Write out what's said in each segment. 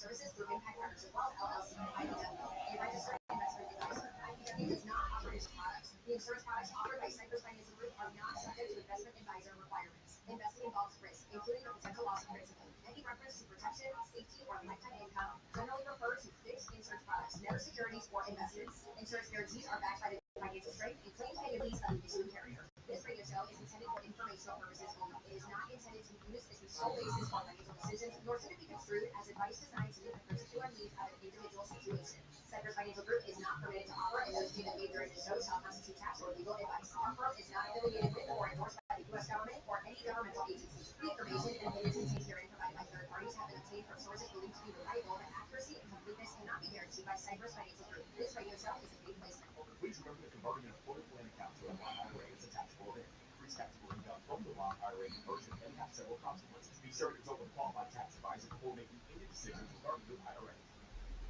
Services through Impact Partners as well as LLC IBW, a registered investment advisor. IBW does not offer insurance products. The insurance products offered by Cypress Financial Group are not subject to investment advisor requirements. Investing involves risk, including the potential loss of principal. Any reference to protection, safety, or lifetime income generally refer to fixed insurance products, never securities or investments. Insurance guarantees are backed by the financial strength and claims capabilities of the issuing carrier. This radio show is intended for informational purposes only. It is not intended to be used as the sole basis for financial decisions, nor should it be construed as advice designed to meet the particular needs of an individual situation. Cypress Financial Group is not permitted to offer, and no statement made during the show shall constitute tax or legal advice. Our firm is not affiliated with or endorsed by the U.S. government or any governmental agency. The information and opinions contained herein provided by third parties have been obtained from sources believed to be reliable, but accuracy and completeness cannot be guaranteed by Cypress Financial Group. This radio show is a paid placement. Please remember that converting an employer plan account to a Roth IRA is a taxable event. Increased taxable income from the Roth IRA conversion may have several consequences. Be sure to consult with a qualified tax advisor before making any decisions regarding your IRA.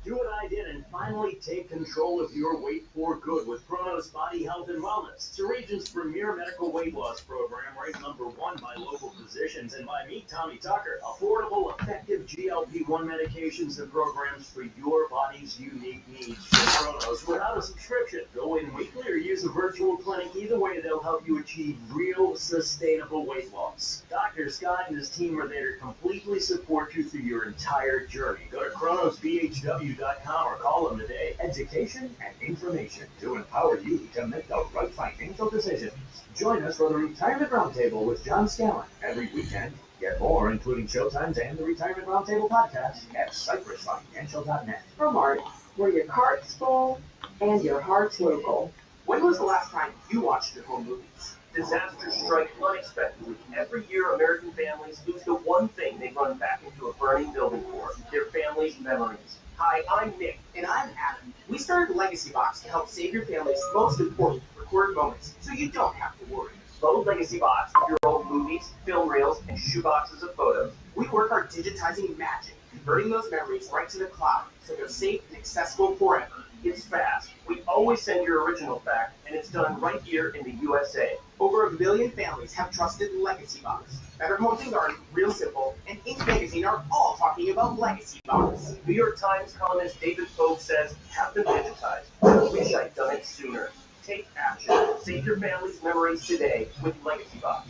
Do what I did and finally take control of your weight for good with Chronos Body Health and Wellness. It's the region's premier medical weight loss program, ranked #1 by local physicians and by me, Tommy Tucker. Affordable, effective GLP-1 medications and programs for your body's unique needs from Chronos without a subscription. Go in weekly or use a virtual clinic. Either way, they'll help you achieve real, sustainable weight loss. Dr. Scott and his team are there to completely support you through your entire journey. Go to chronosbhw.com or call them today. Education and information to empower you to make the right financial decisions. Join us for the Retirement Roundtable with John Scallon every weekend. Get more, including showtimes and the Retirement Roundtable podcast at cypressfinancial.net. From art, where your cart's full and your heart's local. When was the last time you watched your home movies? Disasters strike unexpectedly. Every year, American families lose the one thing they run back into a burning building for, their family's memories. Hi, I'm Nick. And I'm Adam. We started Legacy Box to help save your family's most important recorded moments, so you don't have to worry. Load Legacy Box with your old movies, film reels, and shoeboxes of photos. We work our digitizing magic, converting those memories right to the cloud, so they're safe and accessible forever. It's fast. We always send your original back, and it's done right here in the USA. Over 1 million families have trusted Legacy Box. Better Homes and Garden, Real Simple, and Inc. Magazine are all talking about Legacy Box. New York Times columnist David Pogue says, have them digitized. I wish I'd done it sooner. Take action. Save your family's memories today with Legacy Box.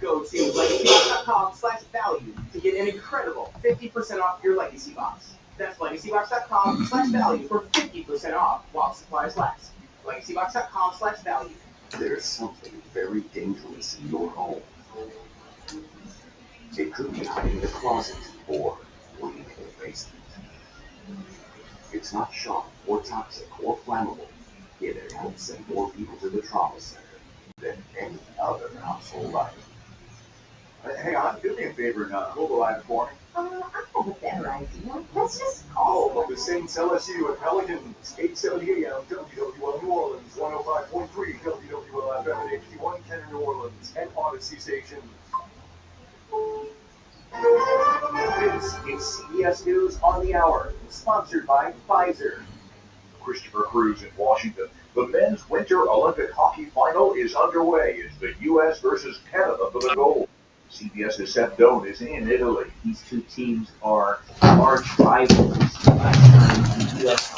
Go to legacybox.com/value to get an incredible 50% off your Legacy Box. That's legacybox.com/value for 50% off while supplies last. legacybox.com/value. There's something very dangerous in your home. It could be hiding in the closet or waiting in the basement. It's not sharp or toxic or flammable. Yet it helps send more people to the trauma center than any other household item. Hey, hon, do me a favor and hold the line for me. I have a better idea. Let's just Oh, call but the Saints LSU at Pelicans, 870Am, WWL New Orleans, 105.3, WWL FM at HD110 in New Orleans, and Odyssey Station. This is CBS News on the Hour, sponsored by Pfizer. Christopher Cruz in Washington. The men's Winter Olympic hockey final is underway. It's the U.S. versus Canada for the gold. CBS's Seth Doan is in Italy. These two teams are arch rivals. Last time the U.S.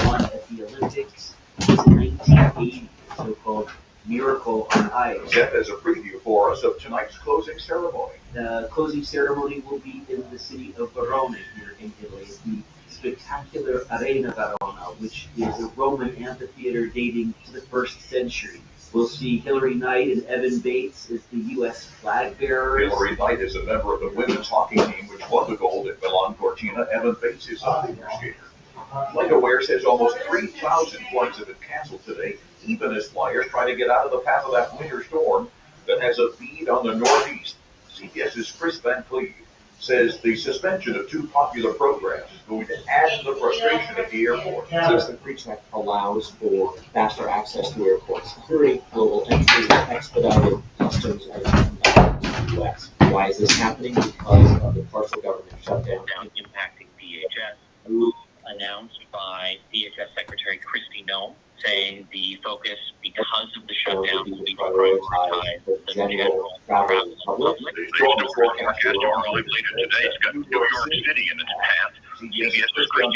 won at the Olympics was in 1980, the so-called Miracle on Ice. Seth has a preview for us of tonight's closing ceremony. The closing ceremony will be in the city of Verona here in Italy, the spectacular Arena Verona, which is a Roman amphitheater dating to the 1st century. We'll see Hillary Knight and Evan Bates as the U.S. flag bearers. Hillary Knight is a member of the women's hockey team which won the gold at Milan Cortina. Evan Bates is a figure skater. FlightAware says almost 3,000 flights have been canceled today, even as flyers try to get out of the path of that winter storm that has a bead on the northeast. CBS's Chris Van Cleve says the suspension of 2 popular programs is going to add to the frustration at the airport. TSA PreCheck allows for faster access to airports, clearing global entry, expedited customs and the U.S. Why is this happening? Because of the partial government shutdown. Impacting DHS. A move announced by DHS Secretary Kristi Noem saying the focus, because of the shutdown, will be to prioritize the general travel public. The storm forecaster arrived later today. It's got New York City in its path. CBS's Christian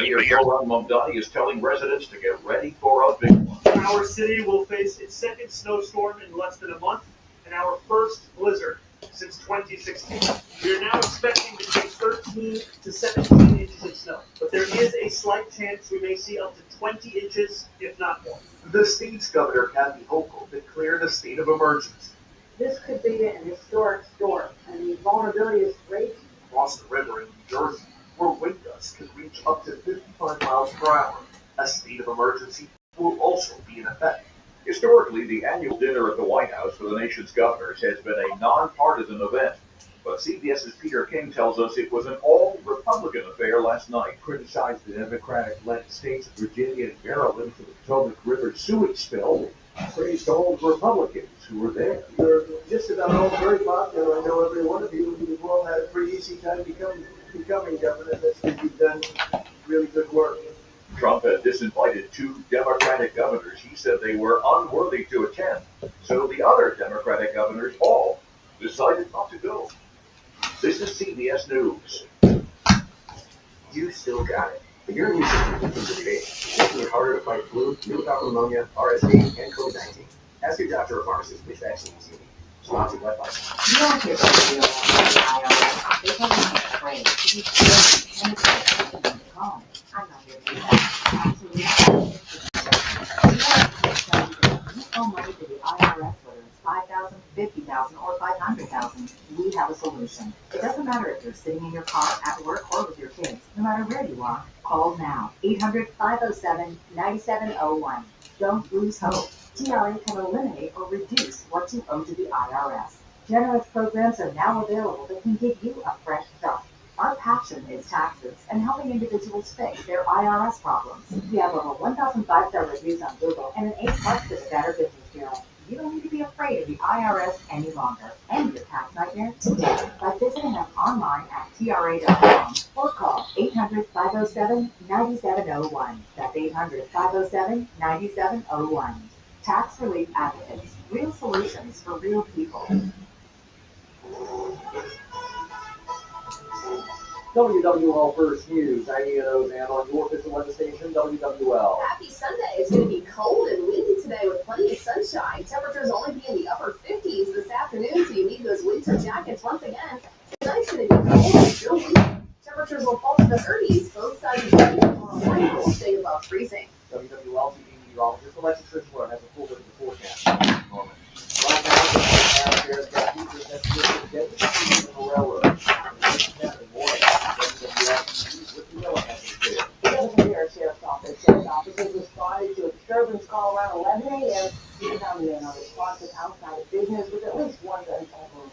Mayor Mamdani is telling residents to get ready for a big one. Our city will face its second snowstorm in less than a month and our first blizzard since 2016. We are now expecting between 13 to 17 inches of snow, but there is a slight chance we may see up to 20 inches, if not more. The state's governor, Kathy Hochul, declared a state of emergency. This could be an historic storm, and the vulnerability is great. Across the river in New Jersey, where wind gusts can reach up to 55 miles per hour. A state of emergency will also be in effect. Historically, the annual dinner at the White House for the nation's governors has been a nonpartisan event. But CBS's Peter King tells us it was an all-Republican affair last night. Criticized the Democratic-led states of Virginia and Maryland for the Potomac River sewage spill. Praised all the Republicans who were there. You're just about all very popular. I know every one of you. You've all had a pretty easy time becoming governor. That's because you've done really good work. Trump had disinvited 2 Democratic governors. He said they were unworthy to attend. So the other Democratic governors all decided not to go. This is CBS News. You still got it. The European system continues to debate, making it harder to fight flu, pneumococcal pneumonia, RSV, and COVID-19. Ask your doctor or pharmacist which vaccines you need. Sponsored by Pfizer. You don't get to deal with the IRS. They told me I'm afraid. If you feel anything, you can call me. I'm not here to do that. Absolutely. You owe money to the IRS, whether it's $5,000, $50,000, or $500,000. We have a solution. It doesn't matter if you're sitting in your car, at work, or with your kids. No matter where you are, call now. 800-507-9701. Don't lose hope. TRA can eliminate or reduce what you owe to the IRS. Generous programs are now available that can give you a fresh start. Our passion is taxes and helping individuals fix their IRS problems. We have over 1,000 5-star reviews on Google and an A+ to the Better Business Bureau. You don't need to be afraid of the IRS any longer. End your tax nightmare today by visiting us online at tra.com or call 800-507-9701. That's 800-507-9701. Tax Relief Advocates. Real solutions for real people. WWL First News, I'm Ian Ozan on your official weather station, WWL. Happy Sunday. It's going to be cold and windy today with plenty of sunshine. Temperatures only be in the upper 50s this afternoon, so you need those winter jackets once again. Tonight's going to be cold and still windy. Temperatures will fall to the 30s. Both sides of the day tomorrow morning will stay above freezing. WWL TV meteorologist Alexa Trishler has a full look at the forecast. Right now, there's got features that's just getting to the railroad. Sheriff's officers responded to a disturbance call around 11 a.m. Even now men are responsive outside of business with at least one gunshot wound.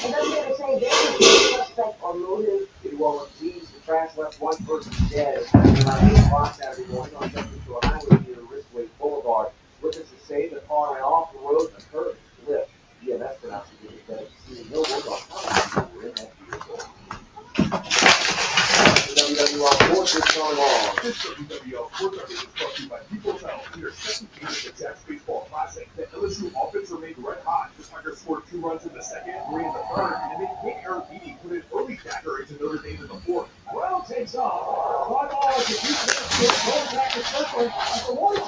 And WNSA say there is no suspect or motive. It will seize the crash left one person dead around 8 o'clock Saturday morning on Central Shore Highway near Ristway Boulevard. Witnesses say the car ran off the road and occurred to lift. EMS pronounced it that it's no work on how were in that vehicle. WWL Sports is going on. This WWL Sports Update is brought to you by People's Health. We are second game of the Jacks Baseball Classic. The LSU offense remained red hot. The Tigers scored 2 runs in the second, 3 in the third, and then Nick Arabini put an early dagger into Notre Dame in the fourth. Brown takes off. Fly ball as the defense gets going back to circle. As the Warriors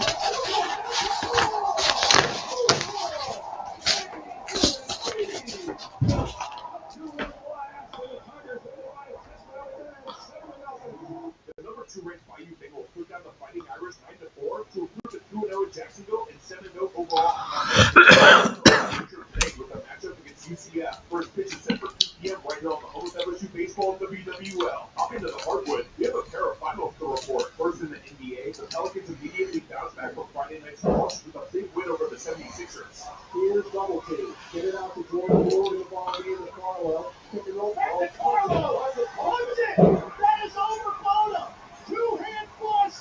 the number 2 ranked Bayou Bengals put down the Fighting Irish 9-4 to improve to 2-0 in Jacksonville and 7-0 overall. Today with a matchup against UCF. First pitch is set for 2 p.m. right here on the home of LSU baseball and WWL. Up into the hardwood, we have a pair of finals to report. First in the NBA, the Pelicans immediately bounced back from Friday night's loss with a big win over the 76ers. Here's double team. Get it out to Jordan Ward in the ball game to Carlo. Pick and roll. And Carlo has it. That is over Bono. 2-hand flush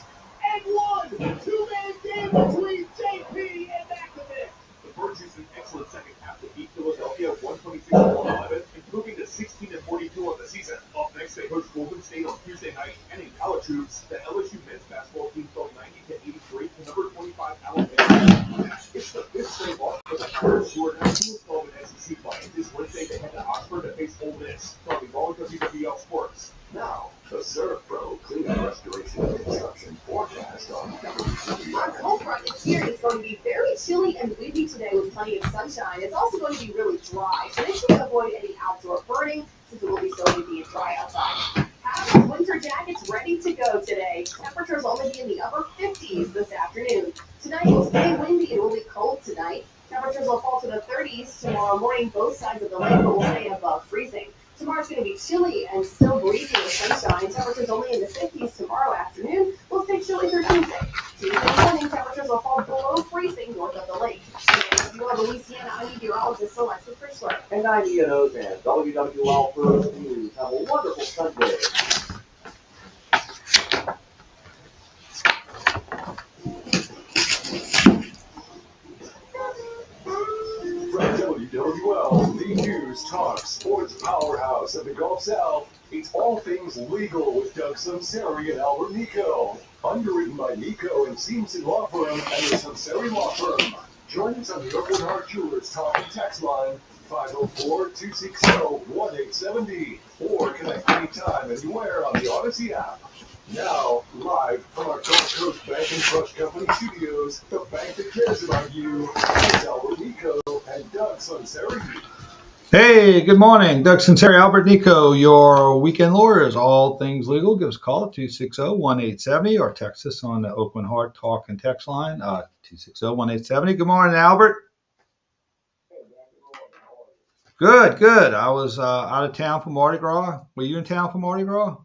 and 1. 2-man game between JP and Activist. The Birds used an excellent second half to beat Philadelphia 126-111, improving to 16-42 on the season. Up next, they host host Golden State on Tuesday night. And in college hoops, the LSU men's basketball team fell 90-83 to number 25 Alabama. It's the fifth straight loss for the Tigers, who are now 2-12 in SEC play. This Wednesday, they head to Oxford to face Ole Miss. Talking all WWL Sports. Now, the Surf Pro Cleaning Restoration and Construction forecast on WWL. Our cold front is here. It's going to be very chilly and windy today with plenty of sunshine. It's also going to be really dry, so make sure to avoid any outdoor burning since it will be so windy and dry outside. Have your winter jackets ready to go today. Temperatures only be in the upper 50s this afternoon. Tonight will stay windy and will be cold tonight. Temperatures will fall to the 30s tomorrow morning. Both sides of the lake will stay above freezing. Tomorrow's going to be chilly and still breezy with sunshine. Temperatures only in the 50s tomorrow afternoon. Will stay chilly through Tuesday. Tuesday morning, temperatures will fall below freezing north of the lake. And you are Louisiana, I'm meteorologist Alexa Frischler. And I'm Ian Ozan, WWL First News. Have a wonderful Sunday. From WWL, the news, talk, sports powerhouse of the Gulf South, it's all things legal with Doug Sunseri and Albert Nicaud. Underwritten by Nicaud and Seamson Law Firm and the Sunseri Law Firm. Join us on the Oakland Heart Jewelers talk and text line 504-260-1870 or connect anytime, anywhere on the Odyssey app. Now, live from our Gulf Coast Bank and Trust Company studios, the bank that cares about you, it's Albert Nicaud and Doug Sunseri. Hey, good morning. Doug Sunseri, Albert Nicaud, your weekend lawyers. All things legal. Give us a call at 260-1870 or text us on the Oakland Heart Talk and Text line, 260-1870. Good morning, Albert. Good, good. I was out of town for Mardi Gras. Were you in town for Mardi Gras?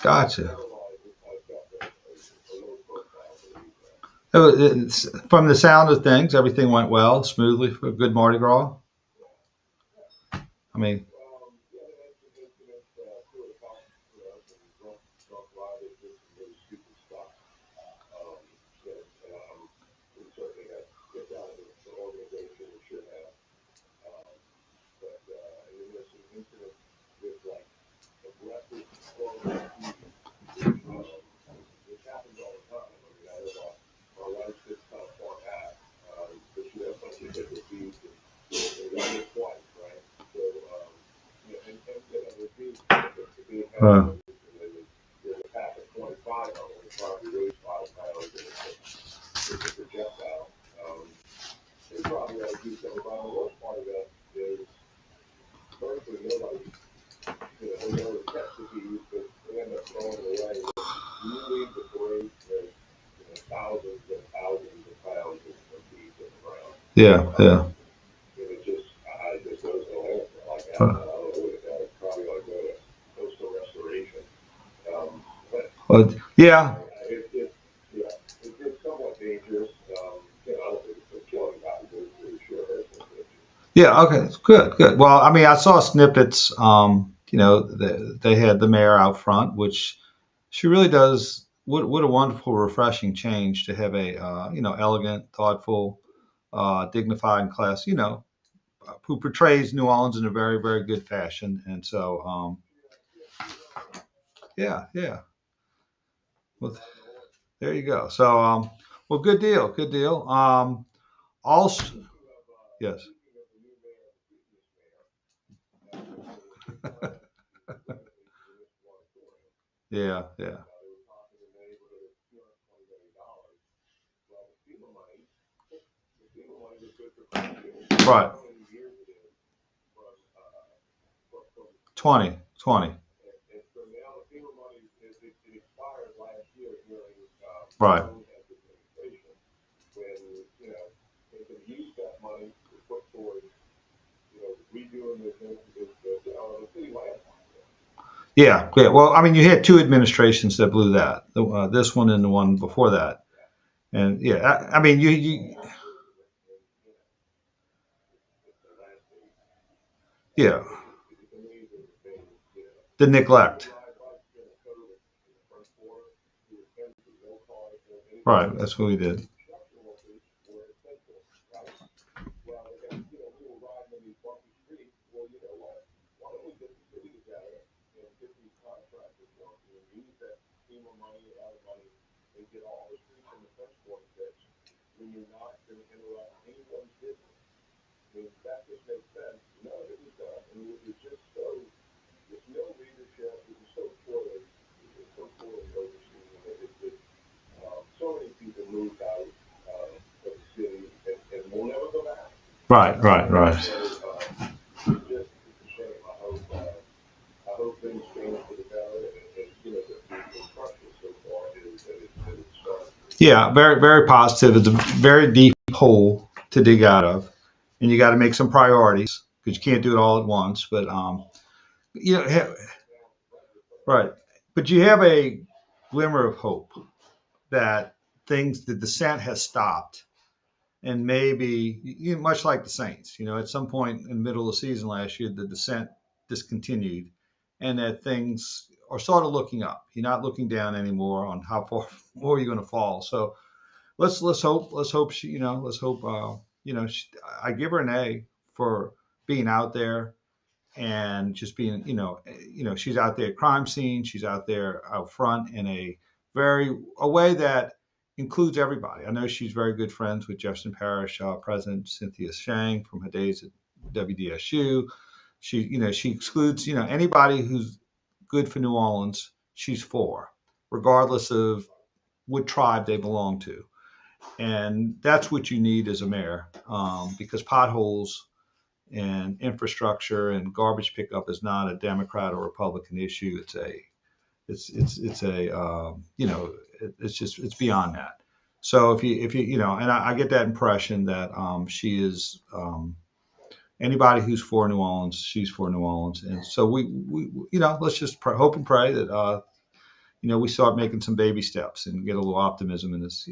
Gotcha. From the sound of things, everything went well, smoothly for a good Mardi Gras. I mean, yeah, yeah. Well, yeah. Yeah, okay, good, good. Well, I mean, I saw snippets, they had the mayor out front, which she really does, what a wonderful, refreshing change to have a, elegant, thoughtful, dignified and class, who portrays New Orleans in a very, very good fashion. And so, yeah. Well, there you go. So, well, good deal, good deal. Also, yes. Yeah. Right. 20. Right. Yeah. Well, I mean, you had two administrations that blew that. This one and the one before that. And yeah, I mean, Yeah. The neglect. Right. That's what we did. Right, right, right. Yeah, very, very positive. It's a very deep hole to dig out of, and you got to make some priorities because you can't do it all at once. But you know, right. But you have a glimmer of hope that the descent has stopped, and maybe much like the Saints, at some point in the middle of the season last year, the descent discontinued, and that things are sort of looking up. You're not looking down anymore on how far more you're going to fall. So let's hope I give her an A for being out there and just being she's out there at crime scene, she's out there out front in a way that includes everybody. I know she's very good friends with Jefferson Parish President Cynthia Shang from her days at WDSU. She excludes anybody who's good for New Orleans. She's for, regardless of what tribe they belong to. And that's what you need as a mayor, because potholes and infrastructure and garbage pickup is not a Democrat or Republican issue. It's beyond that. So if you and I get that impression that she is anybody who's for New Orleans, she's for New Orleans, and so we let's just hope and pray that we start making some baby steps and get a little optimism in this,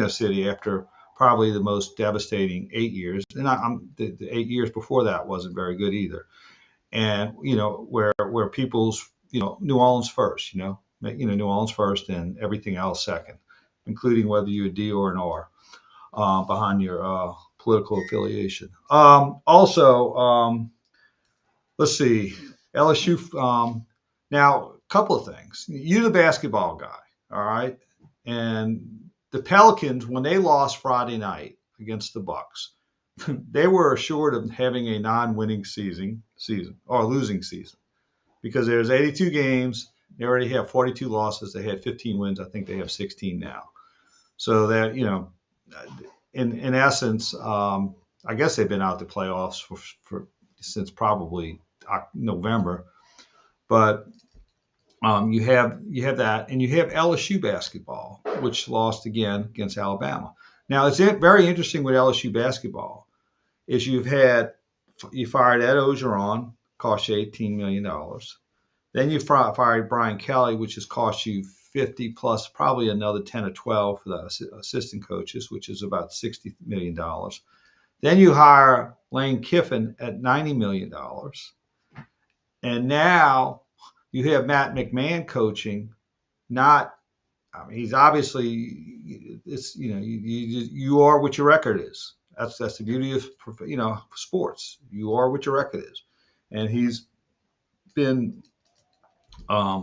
city after probably the most devastating 8 years. And the 8 years before that wasn't very good either. And, where people's, New Orleans first, New Orleans first and everything else second, including whether you're a D or an R behind your political affiliation. Also, let's see, LSU. Now, a couple of things. You're the basketball guy, all right? And the Pelicans, when they lost Friday night against the Bucks, they were assured of having a non-winning season or losing season because there's 82 games. They already have 42 losses. They had 15 wins. I think they have 16 now. So that in essence, I guess they've been out the playoffs for since probably November. But you have that, and you have LSU basketball, which lost again against Alabama. Now, it's very interesting with LSU basketball is you fired Ed Ogeron, cost you $18 million. Then you fired Brian Kelly, which has cost you 50 plus probably another 10 or 12 for the assistant coaches, which is about $60 million. Then you hire Lane Kiffin at $90 million. And now you have Matt McMahon coaching. He's obviously, you are what your record is. That's the beauty of sports. You are what your record is, and he's been, they're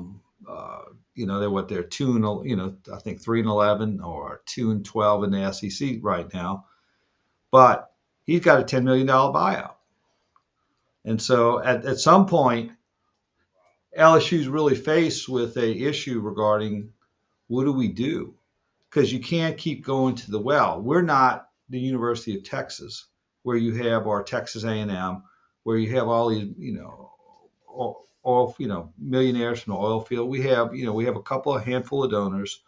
2 I think 3-11 or 2-12 in the SEC right now, but he's got a $10 million buyout, and so at some point, LSU's really faced with a issue regarding what do we do? Because you can't keep going to the well. We're not the University of Texas, where you have our Texas A&M, where you have all these, oil, millionaires from the oil field. We have a handful of donors.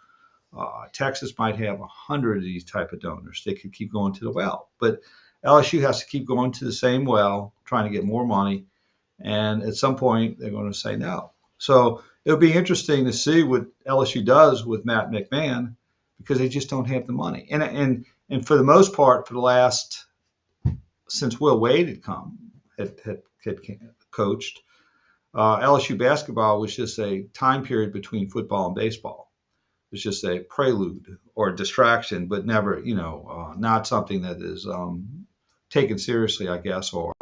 Texas might have 100 of these type of donors. They could keep going to the well, but LSU has to keep going to the same well, trying to get more money. And at some point, they're going to say no. So it'll be interesting to see what LSU does with Matt McMahon, because they just don't have the money. And for the most part, for the last, since Will Wade had coached. LSU basketball was just a time period between football and baseball. It was just a prelude or a distraction, but never, not something that is taken seriously, I guess, or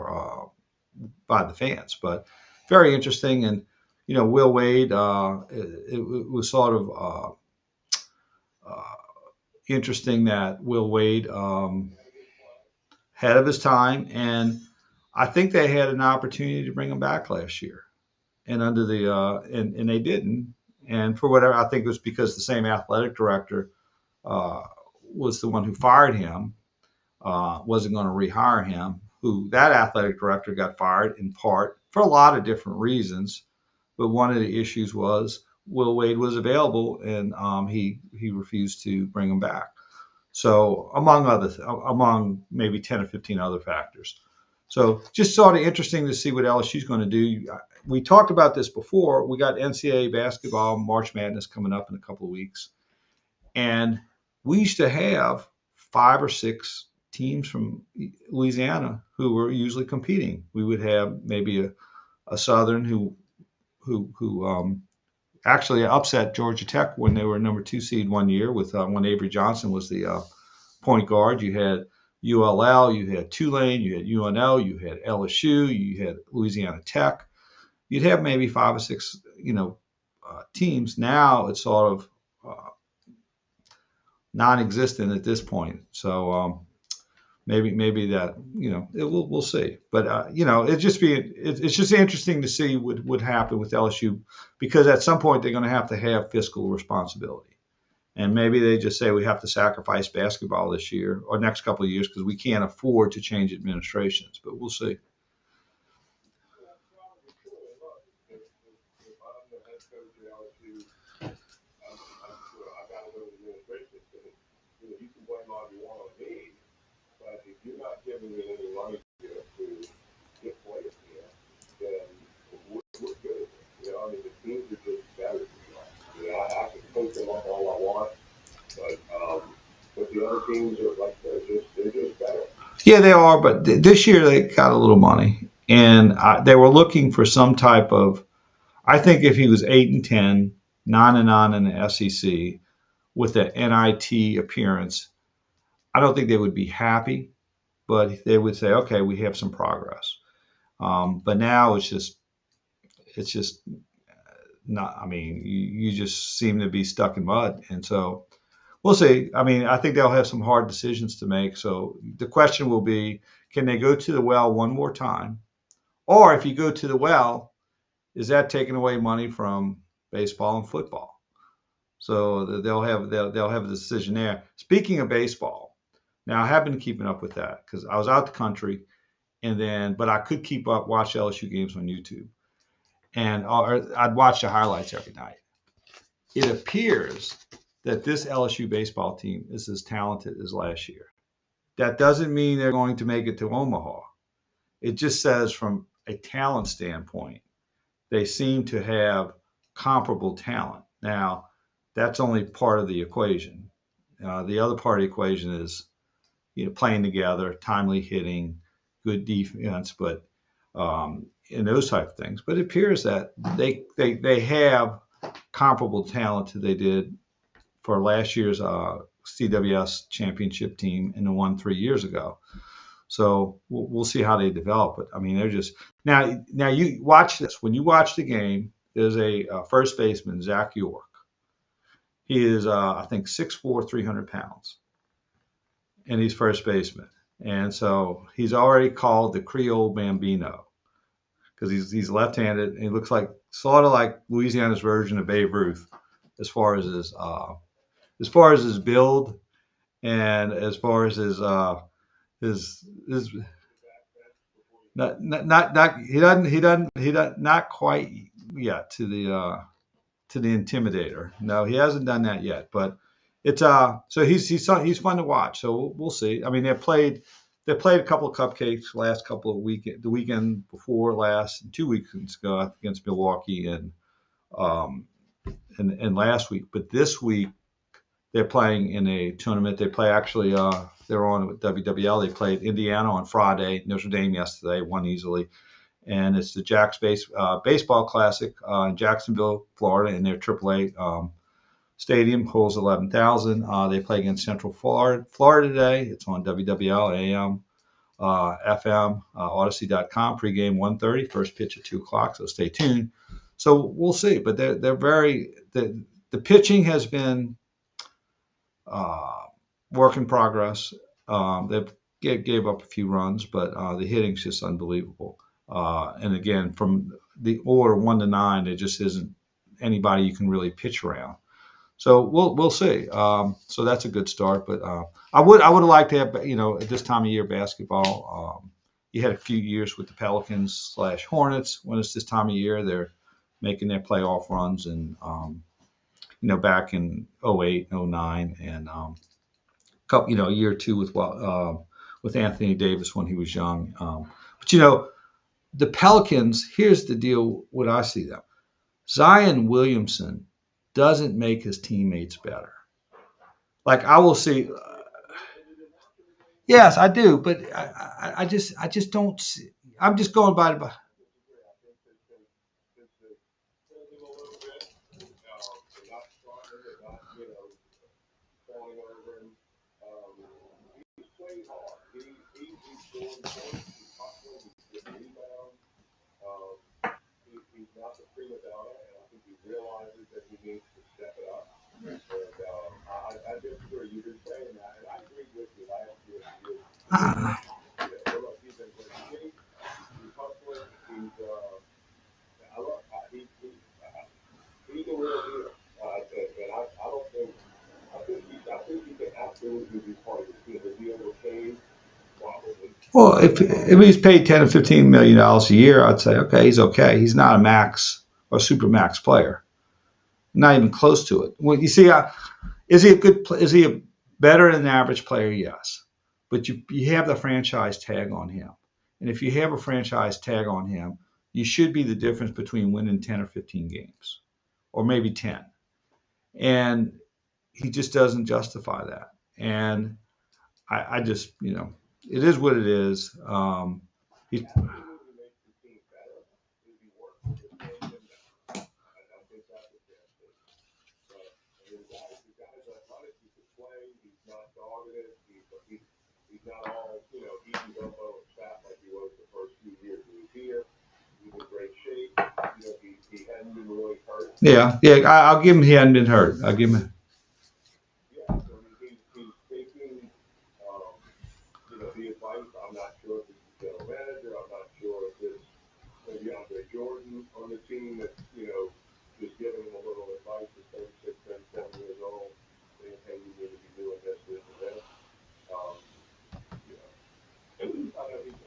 by the fans. But very interesting. And, Will Wade, it was sort of interesting that Will Wade, ahead of his time, and I think they had an opportunity to bring him back last year, and under the and they didn't, and for whatever, I think it was because the same athletic director was the one who fired him, wasn't going to rehire him. Who that athletic director got fired in part for a lot of different reasons, but one of the issues was Will Wade was available, and he refused to bring him back. So among maybe 10 or 15 other factors. So just sort of interesting to see what LSU's going to do. We talked about this before. We got NCAA basketball, March Madness coming up in a couple of weeks. And we used to have 5 or 6 teams from Louisiana who were usually competing. We would have maybe a Southern who actually upset Georgia Tech when they were number 2 seed one year with when Avery Johnson was the point guard. You had ULL, you had Tulane, you had UNL, you had LSU, you had Louisiana Tech. You'd have maybe 5 or 6, teams. Now it's sort of non-existent at this point. So maybe that we'll see. But it's just interesting to see what would happen with LSU, because at some point they're going to have fiscal responsibility, and maybe they just say we have to sacrifice basketball this year or next couple of years because we can't afford to change administrations. But we'll see. You're not giving me any money to get players here, then we're good. I mean, the teams are just better. I can coach them up all I want, but the other teams are like they're just better. Yeah, they are. But this year they got a little money, and they were looking for some type of. I think if he was 8-10, 9-9 in the SEC with the NIT appearance, I don't think they would be happy. But they would say, okay, we have some progress. But now it's just not. I mean, you just seem to be stuck in mud, and so we'll see. I mean, I think they'll have some hard decisions to make. So the question will be, can they go to the well one more time, or if you go to the well, is that taking away money from baseball and football? So they'll have a decision there. Speaking of baseball. Now, I have been keeping up with that because I was out the country, but I could keep up, watch LSU games on YouTube. And I'd watch the highlights every night. It appears that this LSU baseball team is as talented as last year. That doesn't mean they're going to make it to Omaha. It just says from a talent standpoint, they seem to have comparable talent. Now, that's only part of the equation. The other part of the equation is playing together, timely hitting, good defense, but and those type of things. But it appears that they have comparable talent to they did for last year's CWS championship team and the one 3 years ago. So we'll see how they develop it. I mean, they're just now you watch this. When you watch the game, there's a first baseman, Zach York. He is I think 6'4", 300 pounds. And he's first baseman. And so he's already called the Creole Bambino because he's left-handed and he looks like sort of like Louisiana's version of Babe Ruth as far as his build and as far as his not quite yet to the Intimidator. No, he hasn't done that yet, but it's so he's fun to watch. So we'll see. I mean, they played a couple of cupcakes the weekend before last, and 2 weekends ago against Milwaukee and last week. But this week they're playing in a tournament. They play actually they're on with WWL. They played Indiana on Friday, Notre Dame yesterday, won easily, and it's the Baseball Classic in Jacksonville, Florida, in their AAA stadium. Holds 11,000. They play against Central Florida today. It's on WWL AM, FM, Odyssey.com. Pregame 1:30. First pitch at 2:00. So stay tuned. So we'll see. But they're very the pitching has been work in progress. They've gave up a few runs, but the hitting's just unbelievable. And again, from the order 1 to 9, there just isn't anybody you can really pitch around. So we'll see. So that's a good start. But I would have liked to have, at this time of year basketball. You had a few years with the Pelicans / Hornets. When it's this time of year, they're making their playoff runs, and back in 08, 09, and a year or two with Anthony Davis when he was young. But the Pelicans. Here's the deal. What I see them, Zion Williamson doesn't make his teammates better. Like I will see. Yes, I do, but I just don't see. I'm just going by the. He's not the prima donna, and I think he realizes that he needs to step it up. And I disagree. You've been saying that, and I agree with you last year. Look, he's in great shape. He's hustling. He's a real deal. And I don't think. I think he can absolutely be part of the team. Is he overpaid? Probably. Well, if he's paid $10 or $15 million a year, I'd say okay, he's okay. He's not a max or super max player, not even close to it. Well, you see, is he a better than average player? Yes, but you have the franchise tag on him, and if you have a franchise tag on him, you should be the difference between winning 10 or 15 games, or maybe 10, and he just doesn't justify that. And I just it is what it is. He's, not all, eating gumbo and fat like he was the first few years he was here. He's in great shape. He hadn't been really hurt. Yeah. I'll give him. He hadn't been hurt. I'll give him. Yeah. So he's taking, the advice. I'm not sure if it's the general manager. I'm not sure if it's maybe Andre Jordan on the team that's, just giving him a little advice at 36, 37 years old, saying, hey, you need to be doing this, and this.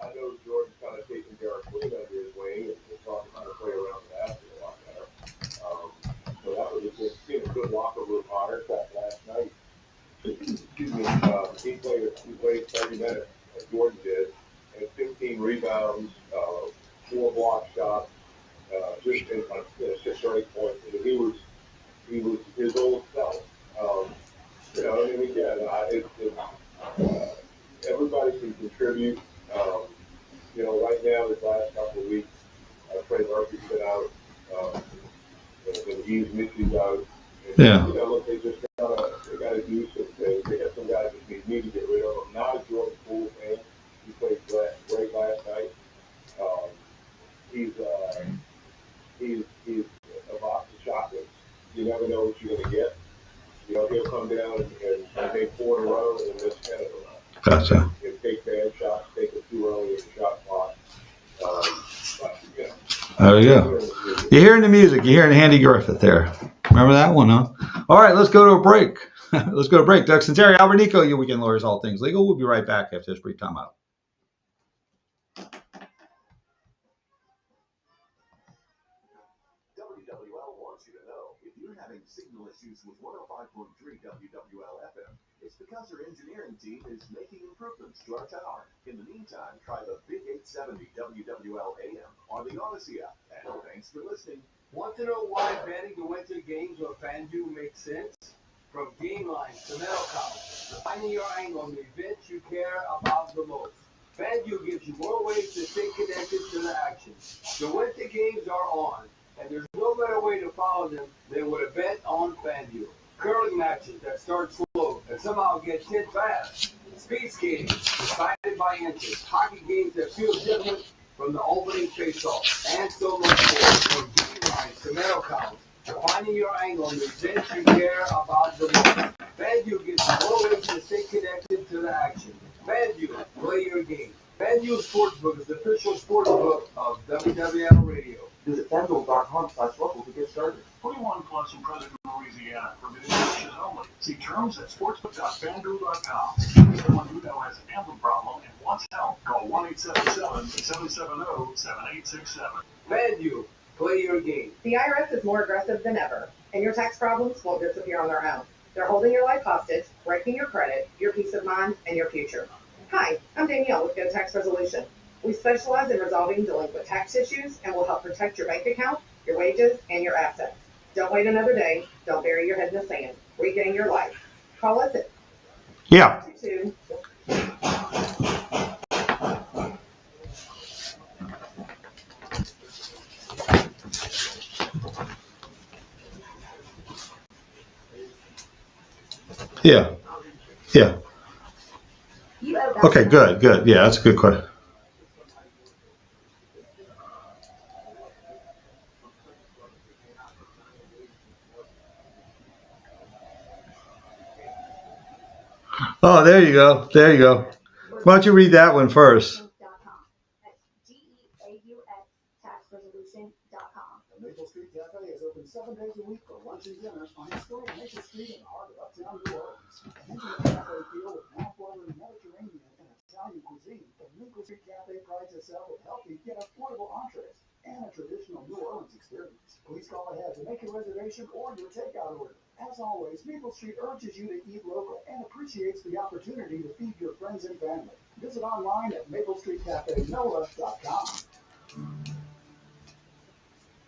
I know Jordan's kind of taking Derek Queen under his wing and talking how to play around the basket a lot better. So that was a good locker room hire. Last night, excuse me, he played 30 minutes, as Jordan did, and 15 rebounds, 4 block shots, just 6 or 8 points. And he was his old self. Everybody can contribute. Right now, this last couple of weeks, Trey Murphy's been out, and Hughes Mitchell's out. And, yeah. Look, they got to do some things. They got some guys that they need to get rid of. I'm not a Jordan Poole fan. He played great last night. He's a box of chocolates. You never know what you're going to get. He'll come down and make 4 in a row and miss 10 in a row. Gotcha. And take bad shots, take it too early in the shot clock. There you go. You're hearing the music. You're hearing Andy Griffith there. Remember that one, huh? All right, let's go to a break. Let's go to a break. Doug Sunseri, Albert Nicaud, your weekend lawyers, all things legal. We'll be right back after this brief timeout. WWL wants you to know if you're having signal issues with 105.3 WWL FM, it's because our engineering team is making improvements to our tower. In the meantime, try the Big 870 WWL AM or the Odyssey app. And thanks for listening. Want to know why betting the winter games on FanDuel makes sense? From game lines to medal counts, finding your angle on the events you care about the most. FanDuel gives you more ways to stay connected to the action. So when the games are on, and there's no better way to follow them than with a bet on FanDuel. Curling matches that start slow and somehow get hit fast. Speed skating, decided by inches. Hockey games that feel different from the opening face-off. And so much more. From green lines to medal counts, to finding your angle on the events you care about the most. FanDuel gives you more ways to stay connected to the action. FanDuel, play your game. FanDuel Sportsbook is the official sportsbook of WWL Radio. Visit FanDuel.com/local to get started. 21 plus in President Louisiana. Permitted purchases only. See terms at sportsbook.fanduel.com. Someone who now has a gambling problem and wants help, call 1-877-770-7867. FanDuel, play your game. The IRS is more aggressive than ever, and your tax problems won't disappear on their own. They're holding your life hostage, breaking your credit, your peace of mind, and your future. Hi, I'm Danielle with Go Tax Resolution. We specialize in resolving delinquent tax issues and will help protect your bank account, your wages, and your assets. Don't wait another day. Don't bury your head in the sand. Regain your life. Call us at Yeah. 222. Yeah. Yeah. Okay, good, good. Yeah, that's a good question. Oh, there you go. There you go. Why don't you read that one first? Maple Street Cafe is open 7 days a week for lunch and dinner on historic Maple Street in the heart of uptown New Orleans. Intimate cafe feel with mouth-watering Mediterranean and Italian cuisine, the Maple Street Cafe prides itself with healthy yet affordable entrees and a traditional New Orleans experience. Please call ahead to make a reservation or your takeout order. As always, Maple Street urges you to eat local and appreciates the opportunity to feed your friends and family. Visit online at maplestreetcafenola.com.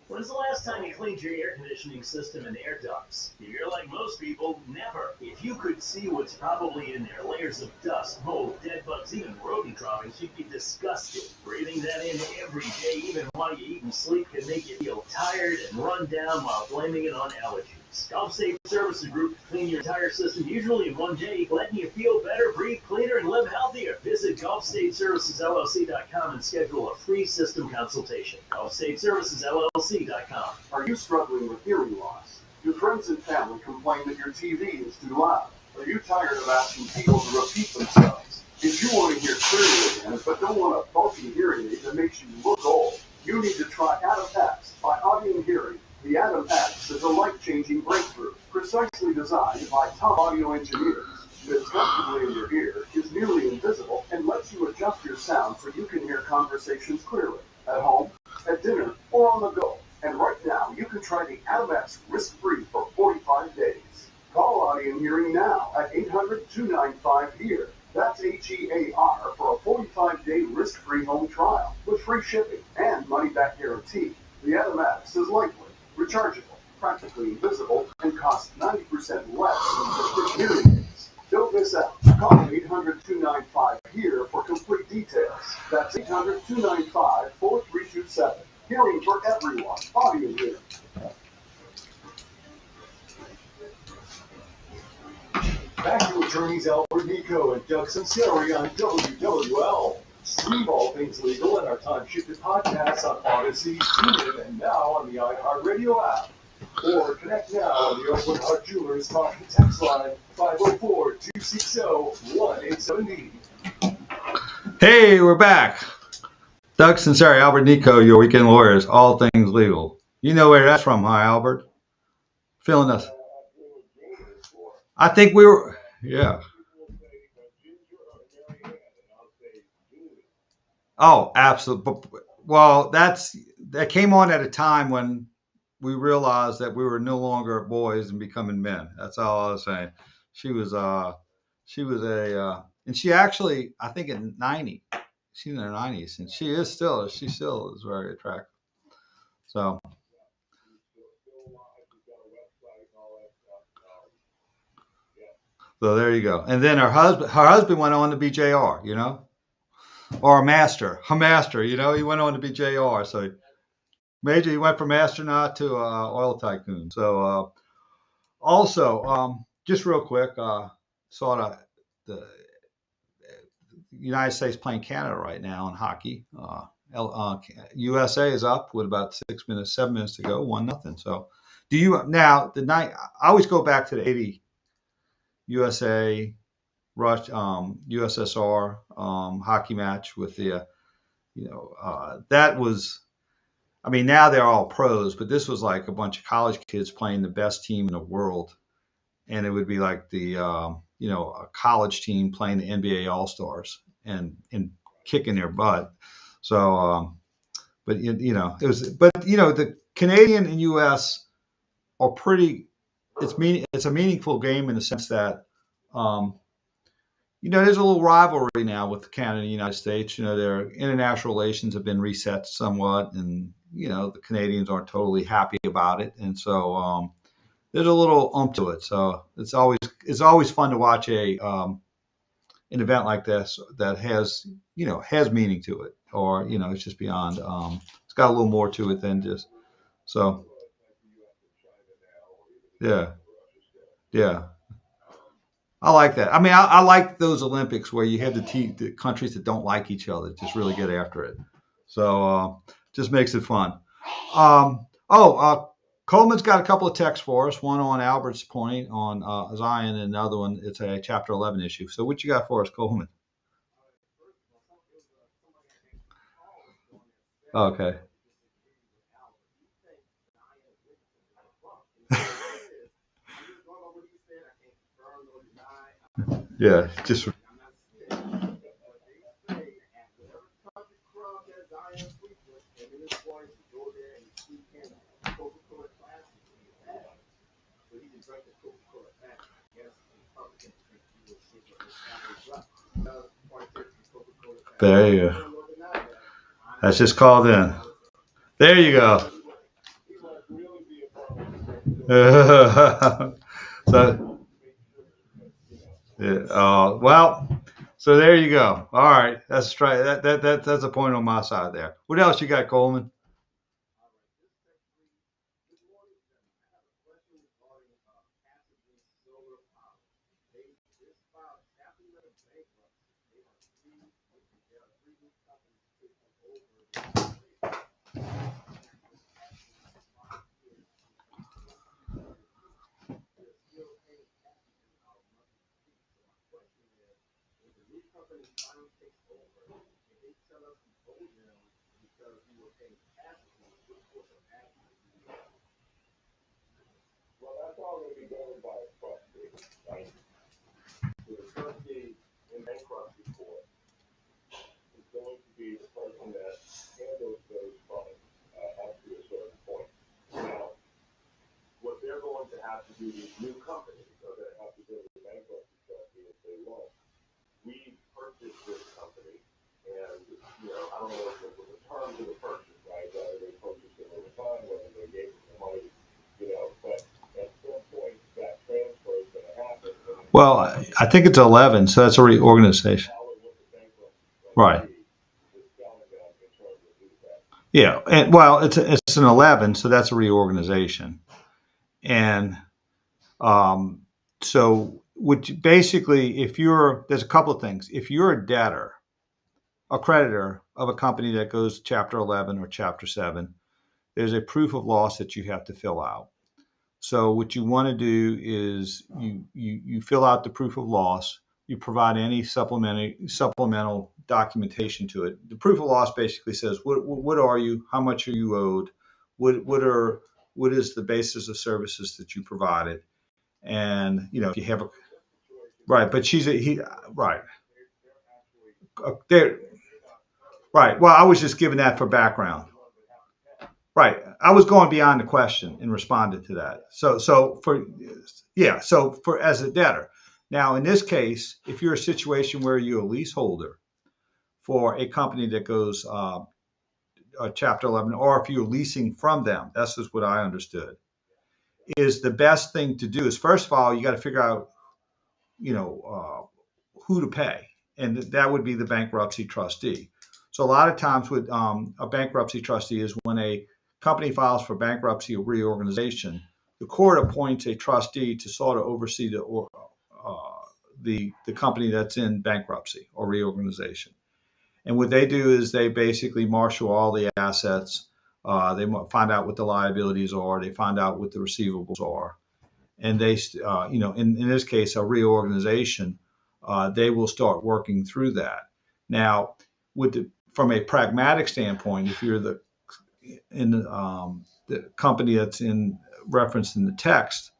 When's the last time you cleaned your air conditioning system and air ducts? If you're like most people, never. If you could see what's probably in there, layers of dust, mold, dead bugs, even rodent droppings, you'd be disgusted. Breathing that in every day, even while you eat and sleep, can make you feel tired and run down while blaming it on allergies. GolfSafe Services Group clean your entire system usually in 1 day, letting you feel better, breathe cleaner, and live healthier. Visit GolfStateServicesLLC.com and schedule a free system consultation. GolfStateServicesLLC.com. Are you struggling with hearing loss? Do friends and family complain that your TV is too loud? Are you tired of asking people to repeat themselves? If you want to hear clearly again, but don't want a bulky hearing aid that makes you look old, you need to try Adam X by Audio and Hearing. The Adam X is a life-changing breakthrough, precisely designed by top audio engineers. Fits comfortably in your ear, is nearly invisible, and lets you adjust your sound so you can hear conversations clearly, at home, at dinner, or on the go. And right now, you can try the Adam X risk-free for 45 days. Call Audio and Hearing now at 800-295-HEAR. That's HEAR for a 45-day risk-free home trial with free shipping and money-back guarantee. The Adam X is lightweight, rechargeable, practically invisible, and costs 90% less than just hearing aids. Don't miss out. Call 800-295-HEAR for complete details. That's 800-295-4327. Hearing for everyone. Audio Hearing. Back to attorneys Albert Nicaud and Doug Sunseri on WWL. Stream all things legal and our time-shifted podcasts on Odyssey, TuneIn, and now on the iHeartRadio app. Or connect now on the Oakland Heart Jewelers talk and text line 504-260-1870. Hey, we're back. Doug Sunseri, Albert Nicaud, your weekend lawyers, all things legal. You know where that's from, huh, Albert? Feeling us. I think we were, yeah. Oh, absolutely. Well, that came on at a time when we realized that we were no longer boys and becoming men. That's all I was saying. She was and she actually, I think in 90, she's in her 90s, and she still is very attractive. So there you go. And then her husband went on to be JR, you know. or a master. You know, he went on to be JR. So Major, he went from astronaut to oil tycoon. So also, just real quick, saw the United States playing Canada right now in hockey. USA is up with about 7 minutes to go, 1-0. So, do you now the night? I always go back to the '80 USA USSR hockey match with the that was. I mean, now they're all pros, but this was like a bunch of college kids playing the best team in the world, and it would be like the a college team playing the NBA All Stars and kicking their butt. So, but it was, but the Canadian and U.S. are pretty. It's a meaningful game in the sense that, there's a little rivalry now with Canada and the United States. Their international relations have been reset somewhat, and the Canadians aren't totally happy about it, and so there's a little to it. So it's always fun to watch an event like this that has meaning to it, or it's just beyond. It's got a little more to it than just so. Yeah, yeah. I like that. I mean, I like those Olympics where you have the countries that don't like each other just really get after it. So just makes it fun. Coleman's got a couple of texts for us. One on Albert's point on Zion, and another one, it's a Chapter 11 issue. So what you got for us, Coleman? Okay. Yeah, just. There you go. That's just called in. There you go. So, yeah, well, so there you go. All right, that's right. That's a point on my side there. What else you got, Coleman? Well, that's all going to be governed by a trustee, right? So the trustee in bankruptcy court is going to be the person that handles those funds up to a certain point. Now, what they're going to have to do, these new companies are going to have to go to the bankruptcy trustee and say, look, we purchased this company, and, I don't know if it was the terms of the purchase, right? Whether they purchased it over time, whether they gave us the money, but at some point that transfer is going to happen. Well, I think it's 11, so that's a reorganization. Right. Yeah, and well, it's an 11, so that's a reorganization, and so which basically, there's a couple of things. If you're a debtor, a creditor of a company that goes Chapter 11 or Chapter 7, there's a proof of loss that you have to fill out. So what you want to do is you fill out the proof of loss. You provide any supplemental documentation to it. The proof of loss basically says what are you, how much are you owed, what is the basis of services that you provided, and if you have a right. But right there. Right. Well, I was just giving that for background. Right. I was going beyond the question and responded to that. So for as a debtor. Now, in this case, if you're a situation where you're a leaseholder for a company that goes Chapter 11, or if you're leasing from them, that's just what I understood, is the best thing to do is, first of all, you got to figure out, who to pay. and that would be the bankruptcy trustee. So a lot of times with a bankruptcy trustee is when a company files for bankruptcy or reorganization, the court appoints a trustee to sort of oversee the company that's in bankruptcy or reorganization. And what they do is they basically marshal all the assets. They find out what the liabilities are. They find out what the receivables are. And they, in this case, a reorganization, they will start working through that. Now, from a pragmatic standpoint, if you're the company that's referenced in the text,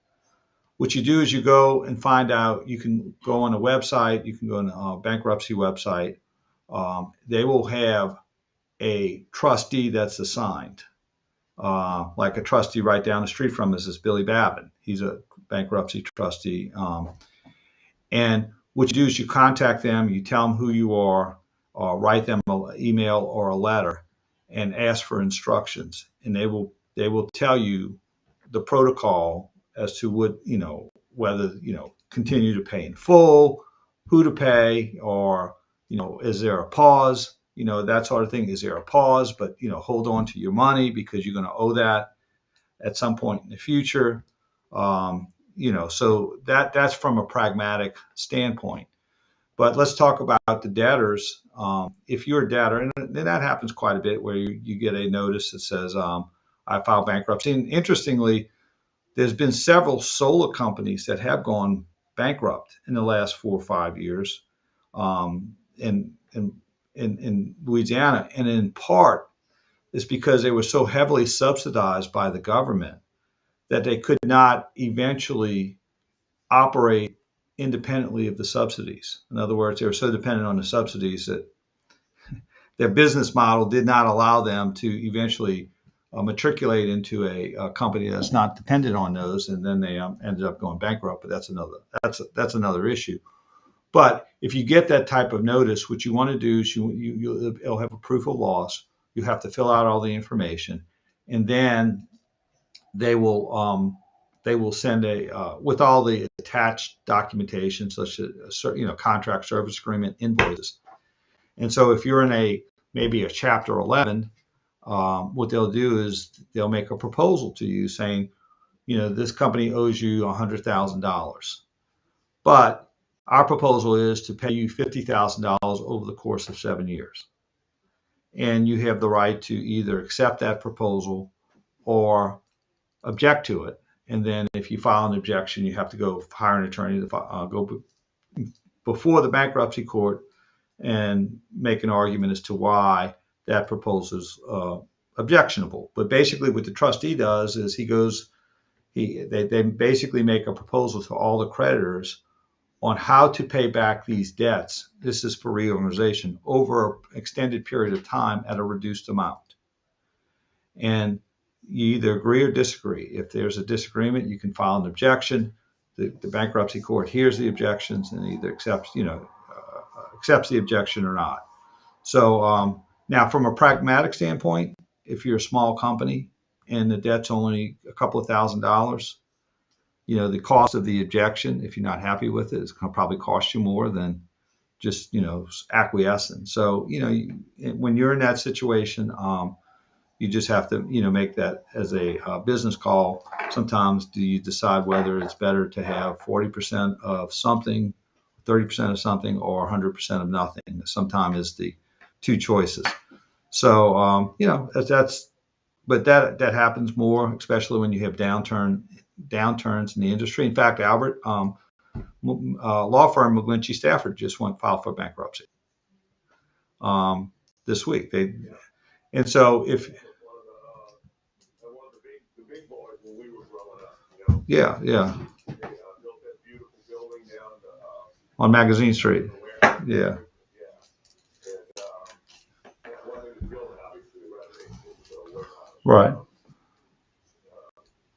what you do is you go and find out. You can go on a website. You can go on a bankruptcy website. They will have a trustee that's assigned. Like a trustee right down the street from us is Billy Babin. He's a bankruptcy trustee. And what you do is you contact them, you tell them who you are, write them an email or a letter, and ask for instructions. And they will tell you the protocol as to what, whether, continue to pay in full, who to pay, or, is there a pause? That sort of thing. Is there a pause? But, hold on to your money because you're going to owe that at some point in the future. So that's from a pragmatic standpoint. But let's talk about the debtors. If you're a debtor, and that happens quite a bit where you get a notice that says, I filed bankruptcy. And interestingly, there's been several solar companies that have gone bankrupt in the last 4 or 5 years. In Louisiana, and in part it's because they were so heavily subsidized by the government that they could not eventually operate independently of the subsidies. In other words, they were so dependent on the subsidies that their business model did not allow them to eventually matriculate into a company that's not dependent on those, and then they ended up going bankrupt. But that's another issue. But if you get that type of notice, what you want to do is you'll have a proof of loss. You have to fill out all the information, and then they will send with all the attached documentation, such as contract, service agreement, invoices. And so if you're in maybe a Chapter 11, what they'll do is they'll make a proposal to you saying, this company owes you $100,000, but our proposal is to pay you $50,000 over the course of 7 years. And you have the right to either accept that proposal or object to it. And then if you file an objection, you have to go hire an attorney to go before the bankruptcy court and make an argument as to why that proposal is objectionable. But basically what the trustee does is they basically make a proposal to all the creditors on how to pay back these debts. This is for reorganization over an extended period of time at a reduced amount. And you either agree or disagree. If there's a disagreement, you can file an objection. The bankruptcy court hears the objections and either accepts the objection or not. So now from a pragmatic standpoint, if you're a small company and the debt's only a couple of $1,000s, the cost of the objection, if you're not happy with it, is going to probably cost you more than just, acquiescing. So, when you're in that situation, you just have to, make that as a business call. Sometimes do you decide whether it's better to have 40% of something, 30% of something, or 100% of nothing? Sometimes it's the two choices. So, but that happens more, especially when you have downturns in the industry. In fact, Albert, law firm McGlinchey Stafford just filed for bankruptcy this week. And so if the big boys when we were growing up, yeah, they built that beautiful building down on Magazine Street, yeah. Right.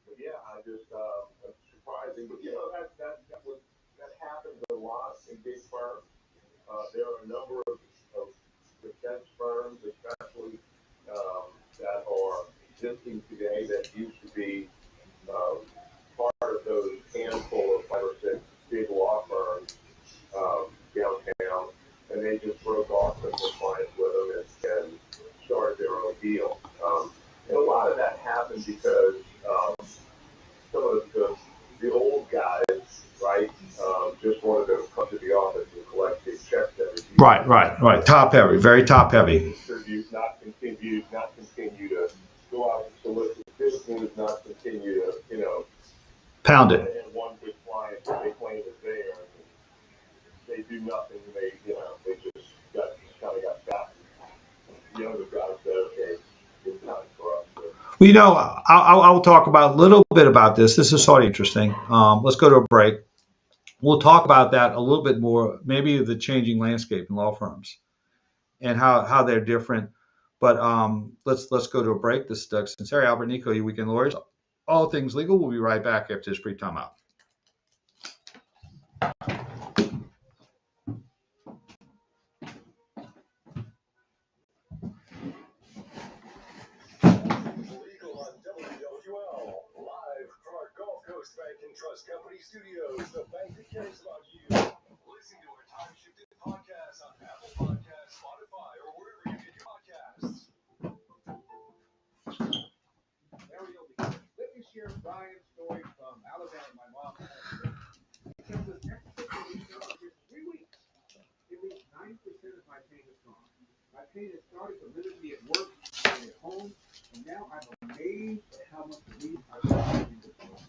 But yeah, it's surprising. But that happens a lot in big firms. There are a number of defense firms, especially that are existing today that used to be part of those handful of 5 or 6 big law firms downtown. and they just broke off the compliance with them and started their own deal. And a lot of that happened because some of the old guys, right, just wanted to come to the office and collect big checks every year. Right. Top heavy, very top heavy. Not continue to go out and solicit business, not continue to, Pound it. and one big client that they claim is there, and they do nothing. They just kind of got gotten. The younger guys said, okay, it's time for us to. Well, I will talk about a little bit about this. This is sort of interesting. Let's go to a break. We'll talk about that a little bit more, maybe the changing landscape in law firms and how they're different. But let's go to a break. This is Doug Sunseri, Albert Nicaud, your Weekend Lawyers. All things legal. We'll be right back after this brief time out. Legal on WWL, live from our Gulf Coast Bank and Trust Company studios, the bank that cares about you. Listen to our time-shifted podcast on Apple Podcasts, Spotify, or wherever you get your podcasts. Let me share Brian's story from Alabama. My mom had he tells us after 3 weeks, at least 90% of my pain is gone. My pain has started to limit me at work and at home, and now I'm amazed at how much relief I've gotten in this world.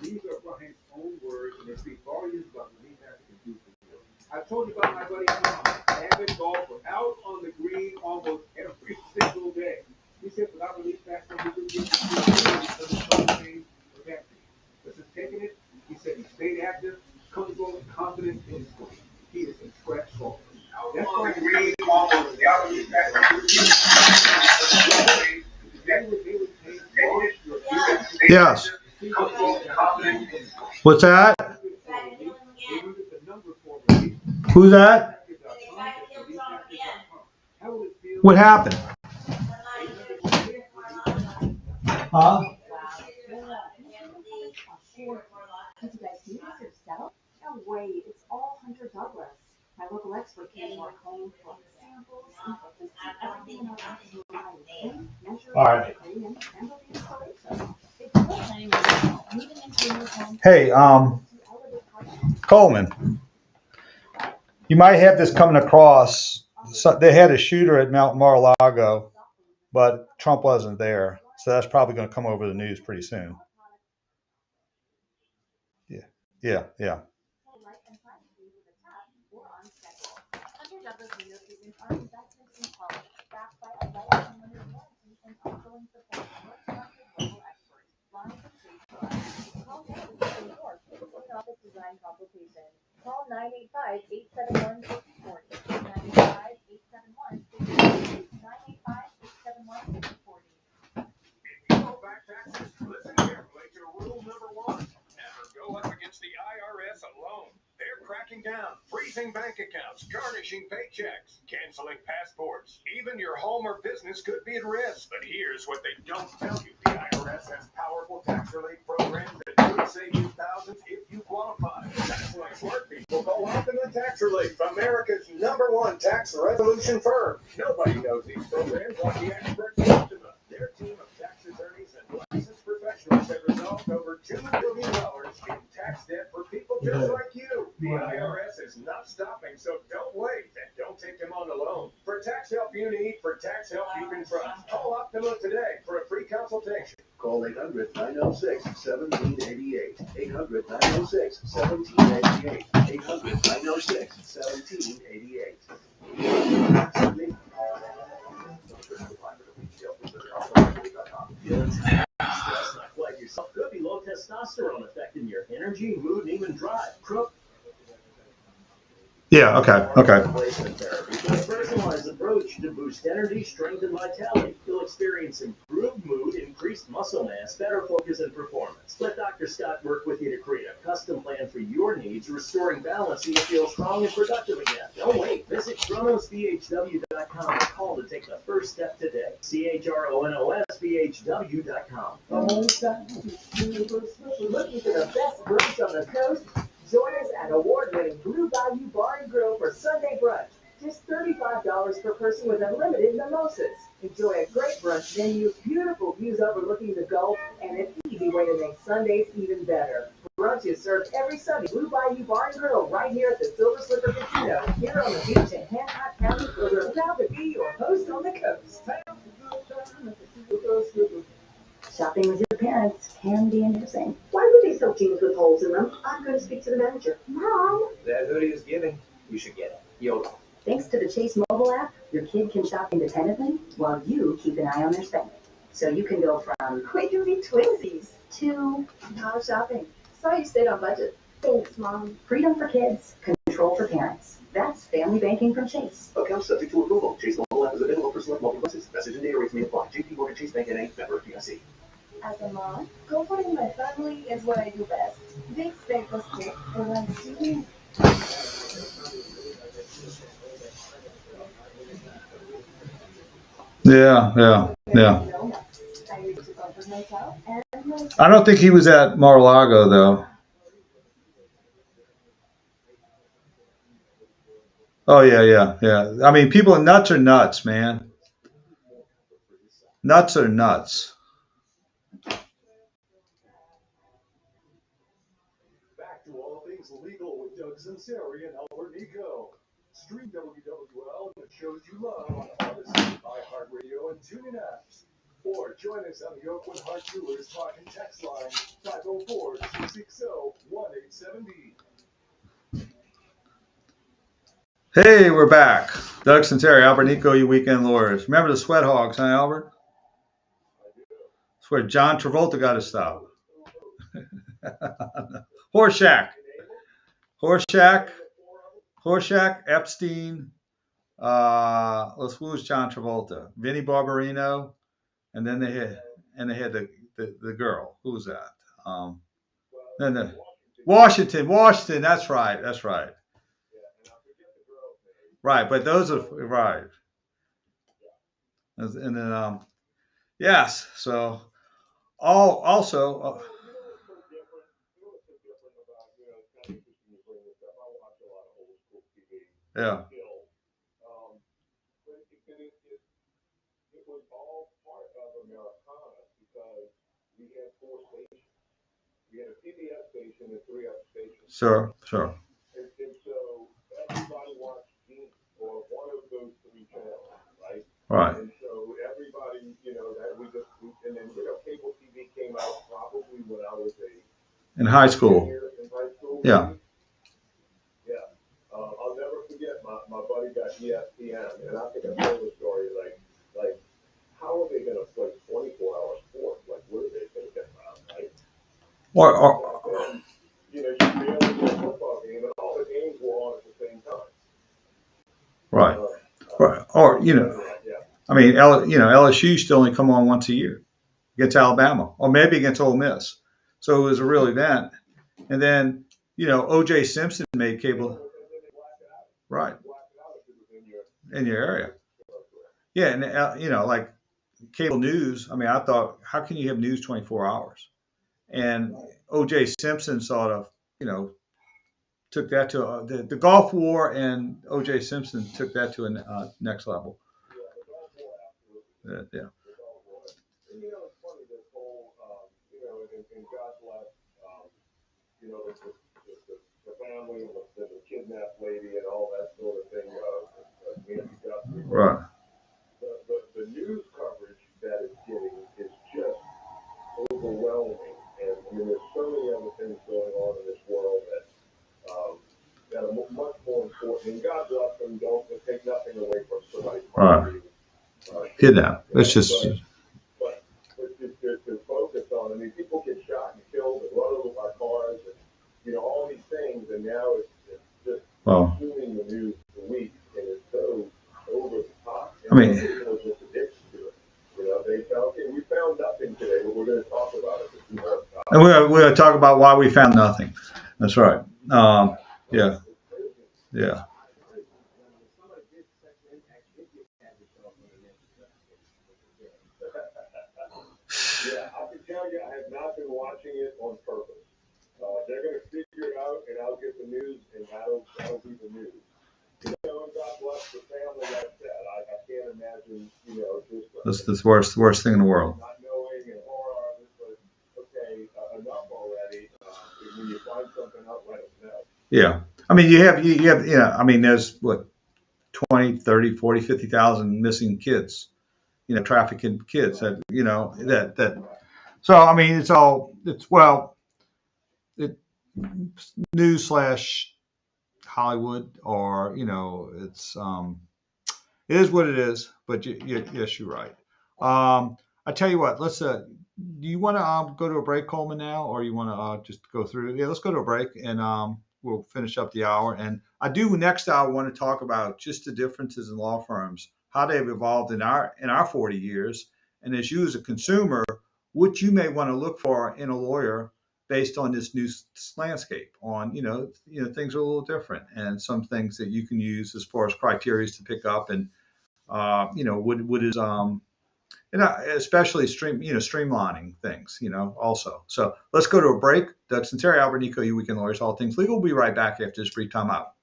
These are Brian's own words, and they speak volumes about what he has to do for you. I told you about my buddy Tom, avid golfer, out on the green almost every single day. He said without relief back when he couldn't get to because his own pain was empty. But since taking it, he said he stayed active, comfortable, and confident in his swing. He is a scratch golfer. That's why he really almost without relief back when he couldn't get Yes. What's that? Who's that? What happened? Huh? Did you guys do this yourself? No way, it's all Hunter Douglas. My local expert came to our home for samples and just everything in our actual life. Measure, All right. and handle the installation. If you're planning on moving into a new home, Hey, Coleman, you might have this coming across. So they had a shooter at Mount Mar-a-Lago, but Trump wasn't there. So that's probably going to come over the news pretty soon. Yeah. Hunter Douglas window treatments are investments in quality, backed by a lifetime limited warranty and ongoing support from our trusted local experts. Lines of Chase Plus. Call now to schedule your in-office design consultation. Call 985-871-6040. 985-871-6040. 985-871-6040. Go back taxes. Listen carefully to rule number 1. Never go up against the IRS alone. They're cracking down, freezing bank accounts, garnishing paychecks, canceling passports. Even your home or business could be at risk. But here's what they don't tell you. The IRS has powerful tax relief programs that could save you thousands if you qualify. That's why smart people go Optima Tax Relief, America's #1 tax resolution firm. Nobody knows these programs like the experts at Optima. Their team of tax attorneys and licensed professionals have resolved over $2 billion in tax debt for people just like you. The IRS is not stopping, so don't wait and don't take them on alone. For tax help you need, for tax help you can trust, call Optima today for a free consultation. Call 800-906-1788. 800-906-1788. 800-906-1788. Like yourself could be low testosterone affecting your energy, mood, and even drive. Yeah. Okay. Replacement therapy is a personalized approach to boost energy, strength, and vitality. You'll experience improved mood, increased muscle mass, better focus, and performance. Let Dr. Scott work with you to create a custom plan for your needs, restoring balance so you feel strong and productive again. Don't wait. Visit ChronosBHW.com and call to take the first step today. ChronosBHW.com. Looking for the best brunch on the coast? Join us at award-winning Blue Bayou Bar and Grill for Sunday brunch. Just $35 per person with unlimited mimosas. Enjoy a great brunch menu, beautiful views overlooking the Gulf, and an easy way to make Sundays even better. Brunch is served every Sunday. Blue Bayou Bar and Grill right here at the Silver Slipper Casino, here on the beach in Hancock County, where we're proud to be your host on the coast. Shopping with your parents can be embarrassing. Why would they sell jeans with holes in them? I'm going to speak to the manager. Mom! That hoodie is giving. You should get it. YOLO. Thanks to the Chase mobile app, your kid can shop independently while you keep an eye on their spending. So you can go from We can be twinsies. to Now shopping. Saw you stayed on budget. Thanks, Mom. freedom for kids, control for parents. That's family banking from Chase. Account subject to approval. Chase mobile app is available for select mobile devices. Message and data rates may apply. JP Morgan Chase Bank NA, member FDIC. As a mom, comforting my family is what I do best. Big steak was quick, and I'm sweet. Yeah. I need to comfort myself and my I don't think he was at Mar-a-Lago though. Oh yeah. I mean, nuts are nuts, man. Nuts are nuts. Back to all things legal with Doug Sunseri and Albert Nicaud. Stream WWL and the shows you love on Odyssey, iHeartRadio, and TuneIn apps. Or join us on the Oakland Heart Jewelers Talk and Text line 504-260-1870. Hey, we're back. Doug Sunseri, Albert Nicaud, you weekend lawyers. Remember the Sweat Hogs, huh, Albert? That's where John Travolta got his stop. Horseshack, Epstein. Who was John Travolta? Vinnie Barbarino, and then they had the girl. Who was that? Then the Washington. That's right. Right, but those are right. And then yes. So also. Yeah. It was all part of Americana because we had 4 stations. We had a PBS station and 3 other stations. Sure. And so everybody watched Gene or one of those 3 channels, right? Right. And so everybody, and then cable TV came out probably when I was In high school. Yeah. Yeah. I'll never forget my buddy got ESPN, and I think I told the story like how are they going to play 24-hour sports? Like, what are they thinking about, right? Or you be able to play a football game, and all the games were on at the same time. right. Or I mean, LSU still only come on once a year against Alabama, or maybe against Ole Miss. So it was a real event. And then, O.J. Simpson made cable. Right. In your area. Yeah, and like cable news. I mean, I thought, how can you have news 24 hours? And O.J. Simpson sort of, took that to the Gulf War, and O.J. Simpson took that to a next level. Yeah. And it's funny, this whole, and God bless, the family and the kidnapped lady and all that sort of thing, Nancy Guthrie. Right. The news coverage that it's getting is just overwhelming. And I mean, there's so many other things going on in this world that are much more important. And God bless them, don't take nothing away from somebody's property. Kidnap. It's just. But to focus on, I mean, people get shot and killed and run over by cars and, all these things. And now it's just consuming the news for weeks. And it's so over the top. And people are just addicted to it. They say, okay, we found nothing today, but we're going to talk about it. And we're going to talk about why we found nothing. That's right. Yeah. Yeah, I can tell you I have not been watching it on purpose. They're going to figure it out, and I'll get the news, and that'll be the news. You know, and God bless the family that said. I can't imagine, you know, just That's the worst thing in the world. not knowing and horror of it, but okay, enough already. When you find something out, let us know. Yeah. I mean, you have, I mean, there's what, 20, 30, 40, 50,000 missing kids, trafficking kids that, so, I mean, it news slash Hollywood, or, it is what it is, but yes, you're right. I tell you what, let's, do you want to go to a break, Coleman, now, or you want to just go through? Yeah, let's go to a break, and we'll finish up the hour. And I do next hour want to talk about just the differences in law firms, how they've evolved in our 40 years, and as you as a consumer, what you may want to look for in a lawyer based on this new landscape. On things are a little different, and some things that you can use as far as criteria to pick up, and what is especially streamlining things, also. So let's go to a break. Doug Sunseri, Albert Nicaud, you Weekend Lawyers, all things legal. We'll be right back after this brief time out.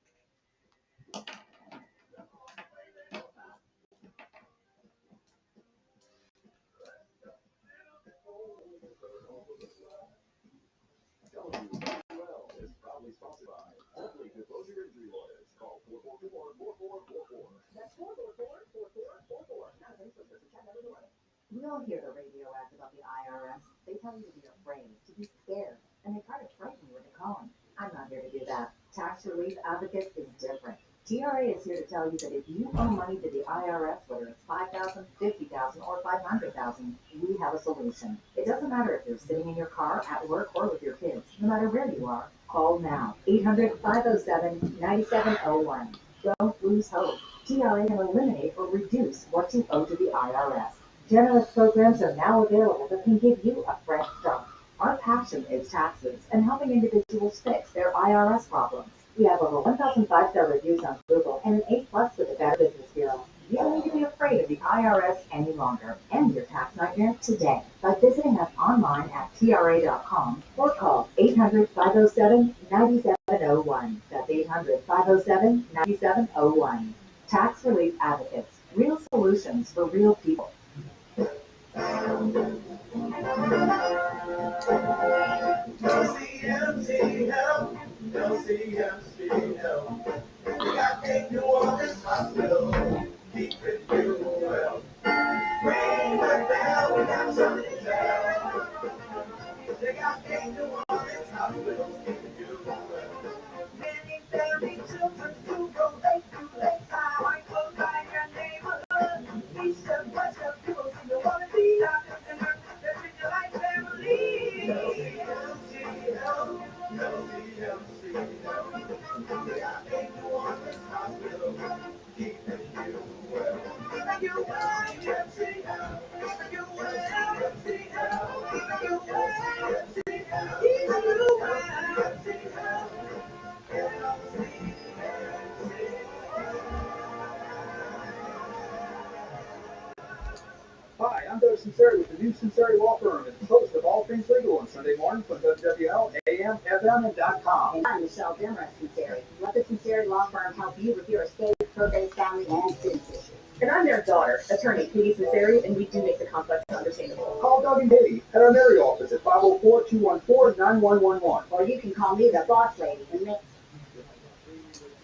WWL is proudly sponsored by Hopefully Disclosure Injury Lawyers. Call 444-4444. That's 444-4444. Not a thing, so just a chat number one. We all hear the radio ads about the IRS. They tell you to be afraid, to be scared, and they try to frighten you into calling. I'm not here to do that. Tax Relief Advocates is different. TRA is here to tell you that if you owe money to the IRS, whether it's $5,000, $50,000, or $500,000, we have a solution. It doesn't matter if you're sitting in your car, at work, or with your kids. No matter where you are, call now. 800-507-9701. Don't lose hope. TRA can eliminate or reduce what you owe to the IRS. Generous programs are now available that can give you a fresh start. Our passion is taxes and helping individuals fix their IRS problems. We have over 1,000 5-star reviews on Google and an A+ with the Better Business Bureau. You don't need to be afraid of the IRS any longer. End your tax nightmare today by visiting us online at tra.com or call 800-507-9701. That's 800-507-9701. Tax Relief Advocates. Real solutions for real people. LCMC help, LCMC help. We got King New Orleans Hospital, keeping you well. Ring the bell, we got something to tell. They got King New Orleans Hospital, keeping you well. Many very children who go late to lakeside, white clothes by your neighborhood. East and west of people seem to want to be doctors and nurses that treat you like family. LCMC help, LCMC help. We got King New Orleans Hospital, keeping you well. Keeping you well, LCMC help. Keeping you well, LCMC help. Keeping you well, LCMC help. Keeping you well, LCMC help. Hi, I'm Doug Sunseri with the new Sunseri Law Firm and host of All Things Legal on Sunday mornings on Wwl 870Am and .com. And I'm Michelle Demers Sunseri. Let the Sunseri Law Firm help you with your estate, probate, family, and business issues. And I'm their daughter, attorney Katie Sunseri, and we do make the complex understandable. Call Doug and Katie at our Mary office at 504-214-9111. Or you can call me the boss lady and make.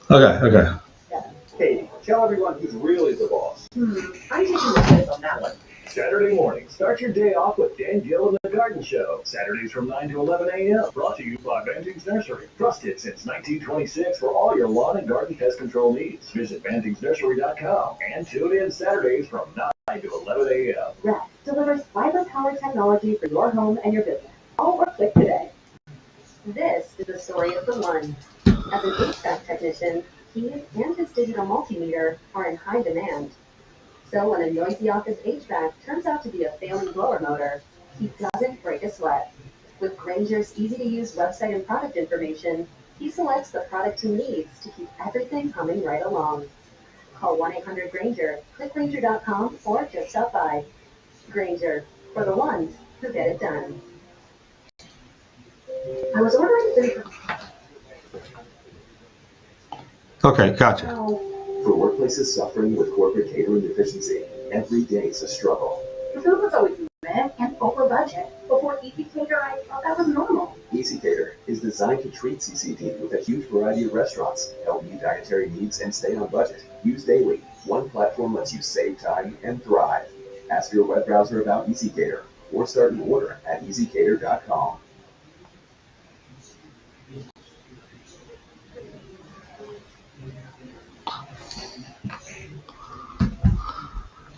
Okay. Katie, tell everyone who's really the boss. I'm taking the quiz on that one. Saturday morning, start your day off with Dan Gill and the Garden Show. Saturdays from 9 to 11 a.m. Brought to you by Banting's Nursery. Trusted since 1926 for all your lawn and garden pest control needs. Visit bantingsnursery.com and tune in Saturdays from 9 to 11 a.m. REC delivers fiber-powered technology for your home and your business. Call or click today. This is the story of the one. As an HVAC technician, he and his digital multimeter are in high demand. So when a noisy office HVAC turns out to be a failing blower motor, he doesn't break a sweat. With Grainger's easy-to-use website and product information, he selects the product he needs to keep everything humming right along. Call 1-800-GRAINGER, click Grainger.com, or just stop by. Grainger, for the ones who get it done. I was ordering food. Okay, gotcha. For workplaces suffering with corporate catering deficiency, every day is a struggle. The food was always meh and over budget. Before Easy Cater, I thought that was normal. Easy Cater is designed to treat CCD with a huge variety of restaurants, help meet dietary needs, and stay on budget. Use daily. One platform lets you save time and thrive. Ask your web browser about Easy Cater or start an order at easycater.com.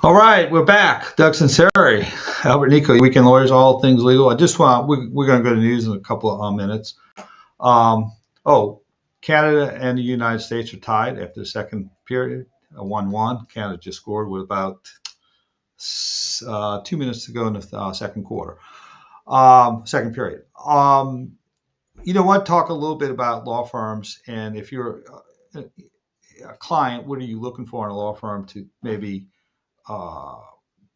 All right, we're back. Doug Sunseri, Albert Nicaud, Weekend Lawyers, all things legal. I just want, we're going to go to news in a couple of minutes. Canada and the United States are tied after the second period, 1-1. Canada just scored with about 2 minutes to go in the second quarter, second period. You know what? Talk a little bit about law firms, and if you're a client, what are you looking for in a law firm to maybe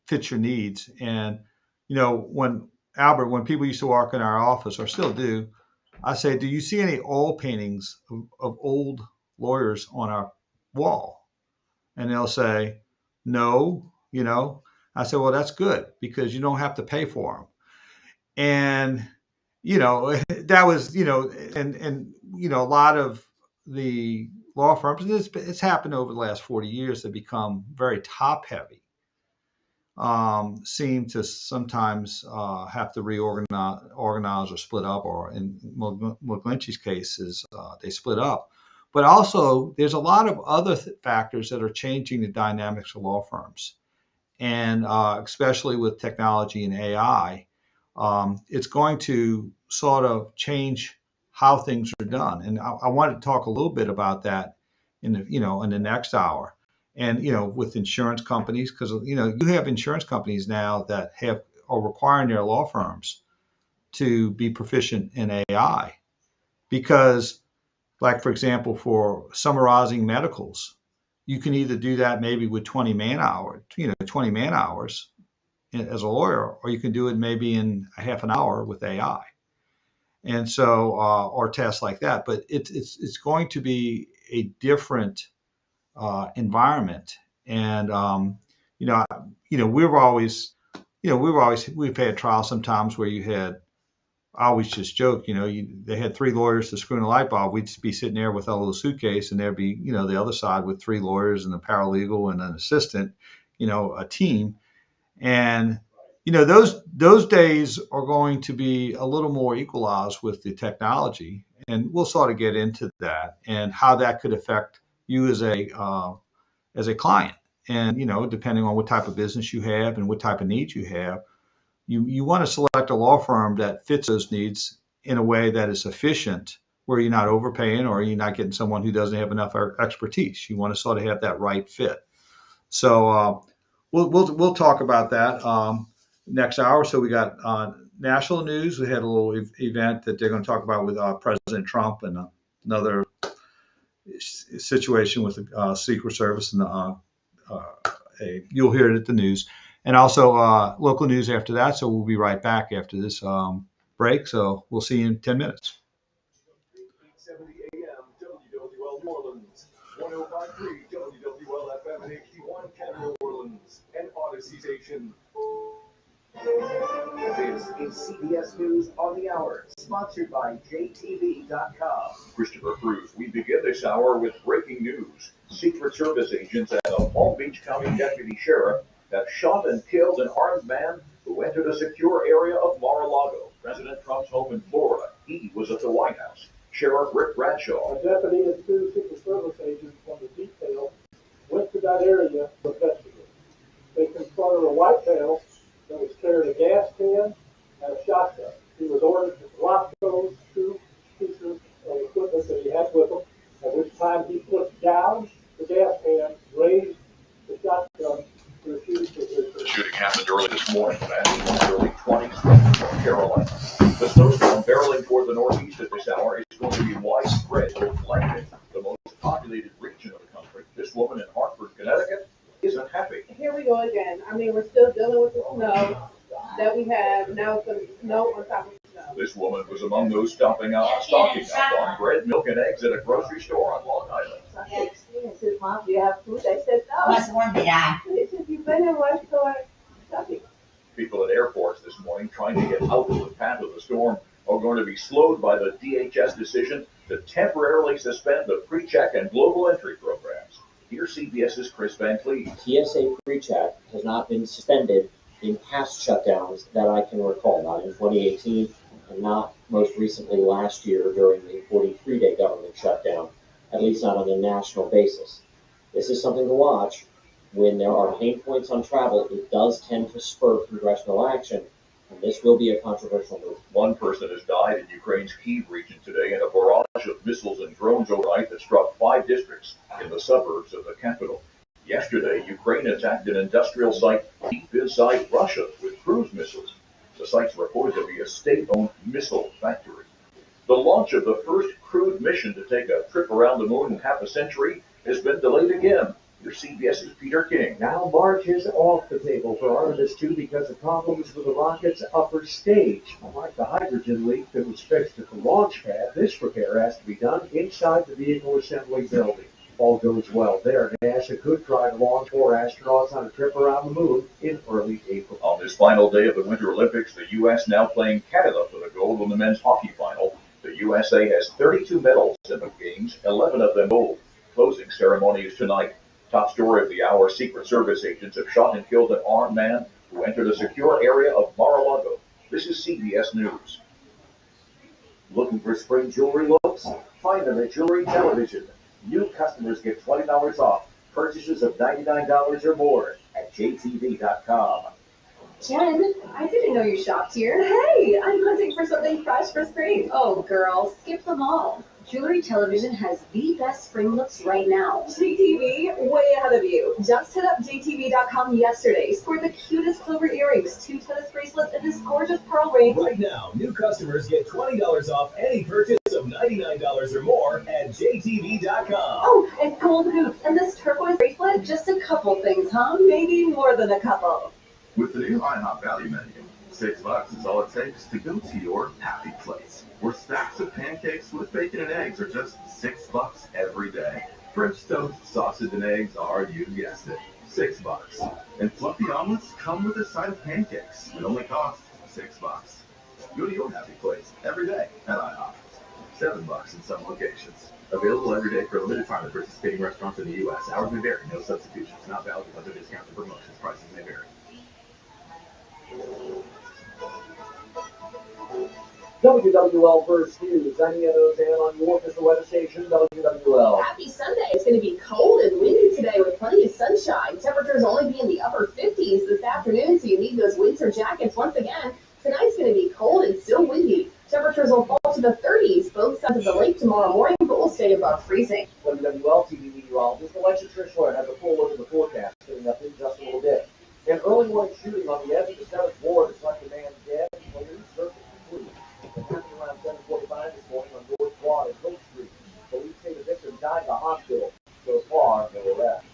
fit your needs? And when people used to work in our office, or still do, I say, do you see any oil paintings of old lawyers on our wall? And they'll say, no. I say, well, that's good, because you don't have to pay for them. And that was a lot of the law firms, and it's happened over the last 40 years, have become very top heavy. Seem to sometimes have to organize or split up, or in McGlinchey's cases, they split up. But also, there's a lot of other factors that are changing the dynamics of law firms. And especially with technology and AI, it's going to sort of change how things are done. And I wanted to talk a little bit about that in the next hour. And with insurance companies, because you have insurance companies now that are requiring their law firms to be proficient in AI, because, like, for example, for summarizing medicals, you can either do that maybe with 20 man hours as a lawyer, or you can do it maybe in a half an hour with AI. And so, or tests like that. But it's going to be a different environment. And we've had trials sometimes where I always just joke, they had 3 lawyers to screw in a light bulb. We'd be sitting there with a little suitcase, and there'd be, the other side with 3 lawyers and a paralegal and an assistant, a team. And, those days are going to be a little more equalized with the technology. And we'll sort of get into that and how that could affect you as a client. And, depending on what type of business you have and what type of needs you have, you want to select a law firm that fits those needs in a way that is efficient, where you're not overpaying or you're not getting someone who doesn't have enough expertise. You want to sort of have that right fit. So we'll talk about that next hour. So we got national news. We had a little event that they're going to talk about with President Trump, and another situation with the Secret Service, and you'll hear it at the news. And also local news after that. So we'll be right back after this break. So we'll see you in 10 minutes. 870 AM, WWL New Orleans, 105.3 WWL FM and HD1 Canada New Orleans, and Odyssey Station. This is CBS News on the Hour, sponsored by JTV.com. Christopher Cruz. We begin this hour with breaking news. Secret Service agents and a Palm Beach County deputy sheriff have shot and killed an armed man who entered a secure area of Mar-a-Lago, President Trump's home in Florida. He was at the White House. Sheriff Rick Bradshaw. A deputy and 2 Secret Service agents from the detail went to that area to investigate. They confronted a whitetail that was carrying a gas can and a shotgun. He was ordered to drop those 2 pieces of equipment that he had with him, at which time he put down the gas can, raised the shotgun to a shooting position. The shooting happened early this morning, man, in the early 20s from North Carolina. The snowstorm barreling toward the northeast at this hour is going to be widespread, reflecting the most populated region of the country. This woman in Hartford, Connecticut, isn't happy. Here we go again. I mean, we're still dealing with the snow that we have. Now it's the snow on top of the snow. This woman was among those stocking up on bread, milk, and eggs at a grocery store on Long Island. I said, Mom, do you have food? I said, no. What's warm did I? They said, you better watch for something. People at airports this morning trying to get out of the path of the storm are going to be slowed by the DHS decision to temporarily suspend the pre-check and global entry programs. Here's CBS's Chris Van Cleve. TSA PreCheck has not been suspended in past shutdowns that I can recall, not in 2018 and not most recently last year during the 43-day government shutdown, at least not on a national basis. This is something to watch. When there are pain points on travel, it does tend to spur congressional action, and this will be a controversial move. One person has died in Ukraine's Kyiv region today in a barrage of missiles and drones overnight that struck 5 districts in the suburbs of the capital. Yesterday, Ukraine attacked an industrial site deep inside Russia with cruise missiles. The site's reported to be a state-owned missile factory. The launch of the first crewed mission to take a trip around the moon in half a century has been delayed again. Here's CBS's Peter King. Now March is off the table for Artemis 2 because of problems with the rocket's upper stage. Unlike the hydrogen leak that was fixed at the launch pad, this repair has to be done inside the vehicle assembly building. If all goes well there, NASA could try to launch 4 astronauts on a trip around the moon in early April. On this final day of the Winter Olympics, the U.S. now playing Canada for the gold in the men's hockey final. The USA has 32 medals in the games, 11 of them gold. Closing ceremony is tonight. Top story of the hour, Secret Service agents have shot and killed an armed man who entered a secure area of Mar-a-Lago. This is CBS News. Looking for spring jewelry looks? Find them at Jewelry Television. New customers get $20 off purchases of $99 or more at jtv.com. Jen, I didn't know you shopped here. Hey, I'm hunting for something fresh for spring. Oh, girl, skip them all. Jewelry Television has the best spring looks right now. JTV, way ahead of you. Just hit up jtv.com yesterday, scored the cutest silver earrings, 2 tennis bracelets, and this gorgeous pearl ring. Right now, new customers get $20 off any purchase of $99 or more at jtv.com. Oh, and gold hoops, and this turquoise bracelet, just a couple things, huh? Maybe more than a couple. With the new IHOP value menu, $6 is all it takes to go to your happy place, where stacks of pancakes with bacon and eggs are just $6 every day. French toast, sausage, and eggs are, you guessed it, $6. And fluffy omelets come with a side of pancakes and only cost $6. Go to your happy place every day at IHOP. $7 in some locations. Available every day for a limited time at participating restaurants in the U.S. Hours may vary. No substitutions. Not valid with other discounts or promotions. Prices may vary. WWL First News. I'm Ian Ozan on your official weather station, WWL. Happy Sunday. It's going to be cold and windy today with plenty of sunshine. Temperatures only be in the upper 50s this afternoon, so you need those winter jackets once again. Tonight's going to be cold and still windy. Temperatures will fall to the 30s both sides of the lake tomorrow morning, but will stay above freezing. WWL TV meteorologist Alexa Trishler has a full look at the forecast coming up in just a little bit. An early morning shooting on the edge of the 7th ward has left a man dead and cleared surface complete. It happened around 7:45 this morning on North Quad and Hill Street. Police say the victim died in the hospital. So far, no arrest.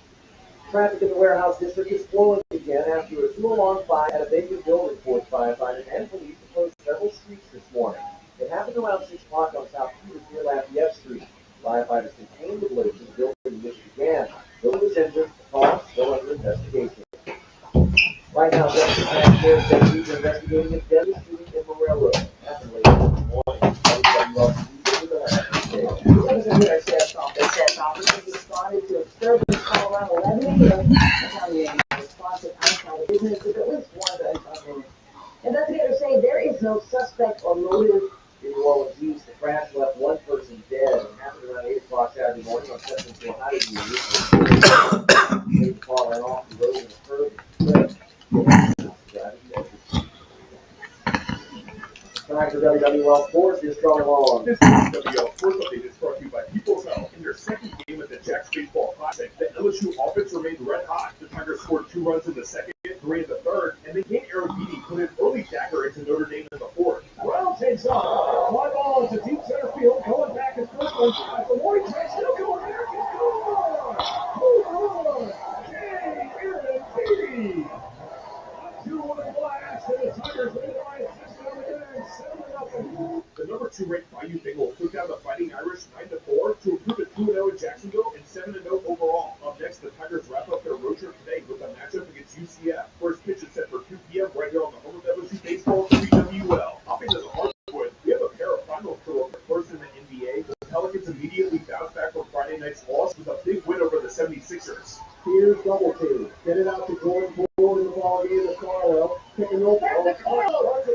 Traffic in the warehouse district is flowing again after a 2-alarm fire at a vacant building forced firefighters and police to close several streets this morning. It happened around 6 o'clock on South Peters near Lafayette Street. Firefighters contained the blaze in the building in which it began. No one was injured. The cause still under investigation. Right now, Justice Taxpayers deputies are investigating a deadly shooting in the railroad. Happened late this morning. Sheriff's officers responded to a disturbance call around 11 a.m. retaliating in response to outside business with at least one gunshot. Investigators say there is no suspect or motive. In New Orleans, East, the crash left one person dead and happened around 8 o'clock Saturday morning on 7th Highway. The car ran off the road in a curve and split. Time for WWL Sports is Charlie Long. This WWL Sports Update is brought to you by People's Health. In their second game at the Jack's Baseball Classic, the LSU offense remained red hot. The Tigers scored 2 runs in the second, 3 in the third, and they gave Eric Beatty put an early dagger into Notre Dame in the fourth. Brown takes off. Fly ball into deep center field. Going back is Kirkland. At the warning track, still going back. It's gone. Home run. J. Aaron Beatty. 2-1 blast, and the Tigers lead by 6 7-0. The number 2 ranked Bayou Bengals took down the Fighting Irish 9-4 to improve to 2-0 in Jacksonville and 7-0 overall. Up next, the Tigers wrap up their road trip today with a matchup against UCF. First pitch is set for 2 p.m. right here on the home of LSU baseball, WWL. Hopping to the hardwood, we have a pair of finals to look at. First in the NBA, the Pelicans immediately bounced back from Friday night's loss with a big win over the 76ers. Here's double team. Get it out to Jordan Poole in the ball game to Carlo. Picking over. Oh, Carlo! Runs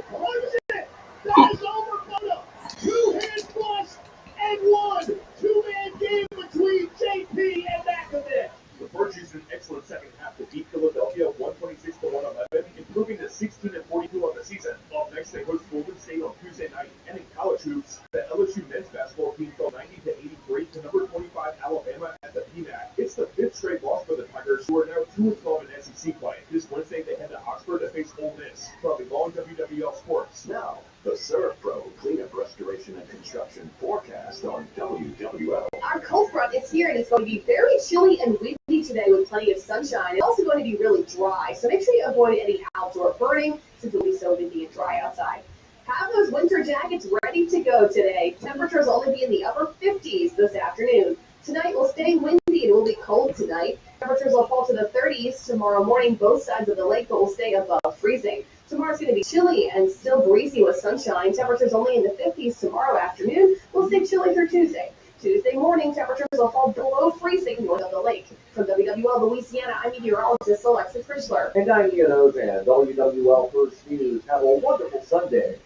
it! That is over, Photo! 2-hand plus and 1! 2-man game between JP and Makovich. The Birds used an excellent second half to beat Philadelphia 126-111, improving to 16-42 on the season. Up next, they host Golden State on Tuesday night. And in college hoops, the LSU men's basketball team fell 90-83 to number 25 Alabama at the PMAC. It's the 5th straight loss for the Tigers, who are now 2-12 in SEC play. This Wednesday, they head to Oxford to face Ole Miss. From Long WWL Sports. Now, the Surf Pro Cleanup, Restoration, and Construction forecast on WWL. Our cold front is here, and it's going to be very chilly and windy today with plenty of sunshine. It's also going to be really dry, so make sure you avoid any outdoor burning since it will be so windy and dry outside. Have those winter jackets ready to go today. Temperatures will only be in the upper 50s this afternoon. Tonight will stay windy and it will be cold tonight. Temperatures will fall to the 30s tomorrow morning, both sides of the lake, but will stay above freezing. Tomorrow's going to be chilly and still breezy with sunshine. Temperatures only in the 50s tomorrow afternoon. Will stay chilly through Tuesday. Tuesday morning, temperatures will fall below freezing north of the lake. From WWL Louisiana, I'm meteorologist Alexis Frischler. And I'm Ian Ozan. WWL First News. Have a wonderful Sunday.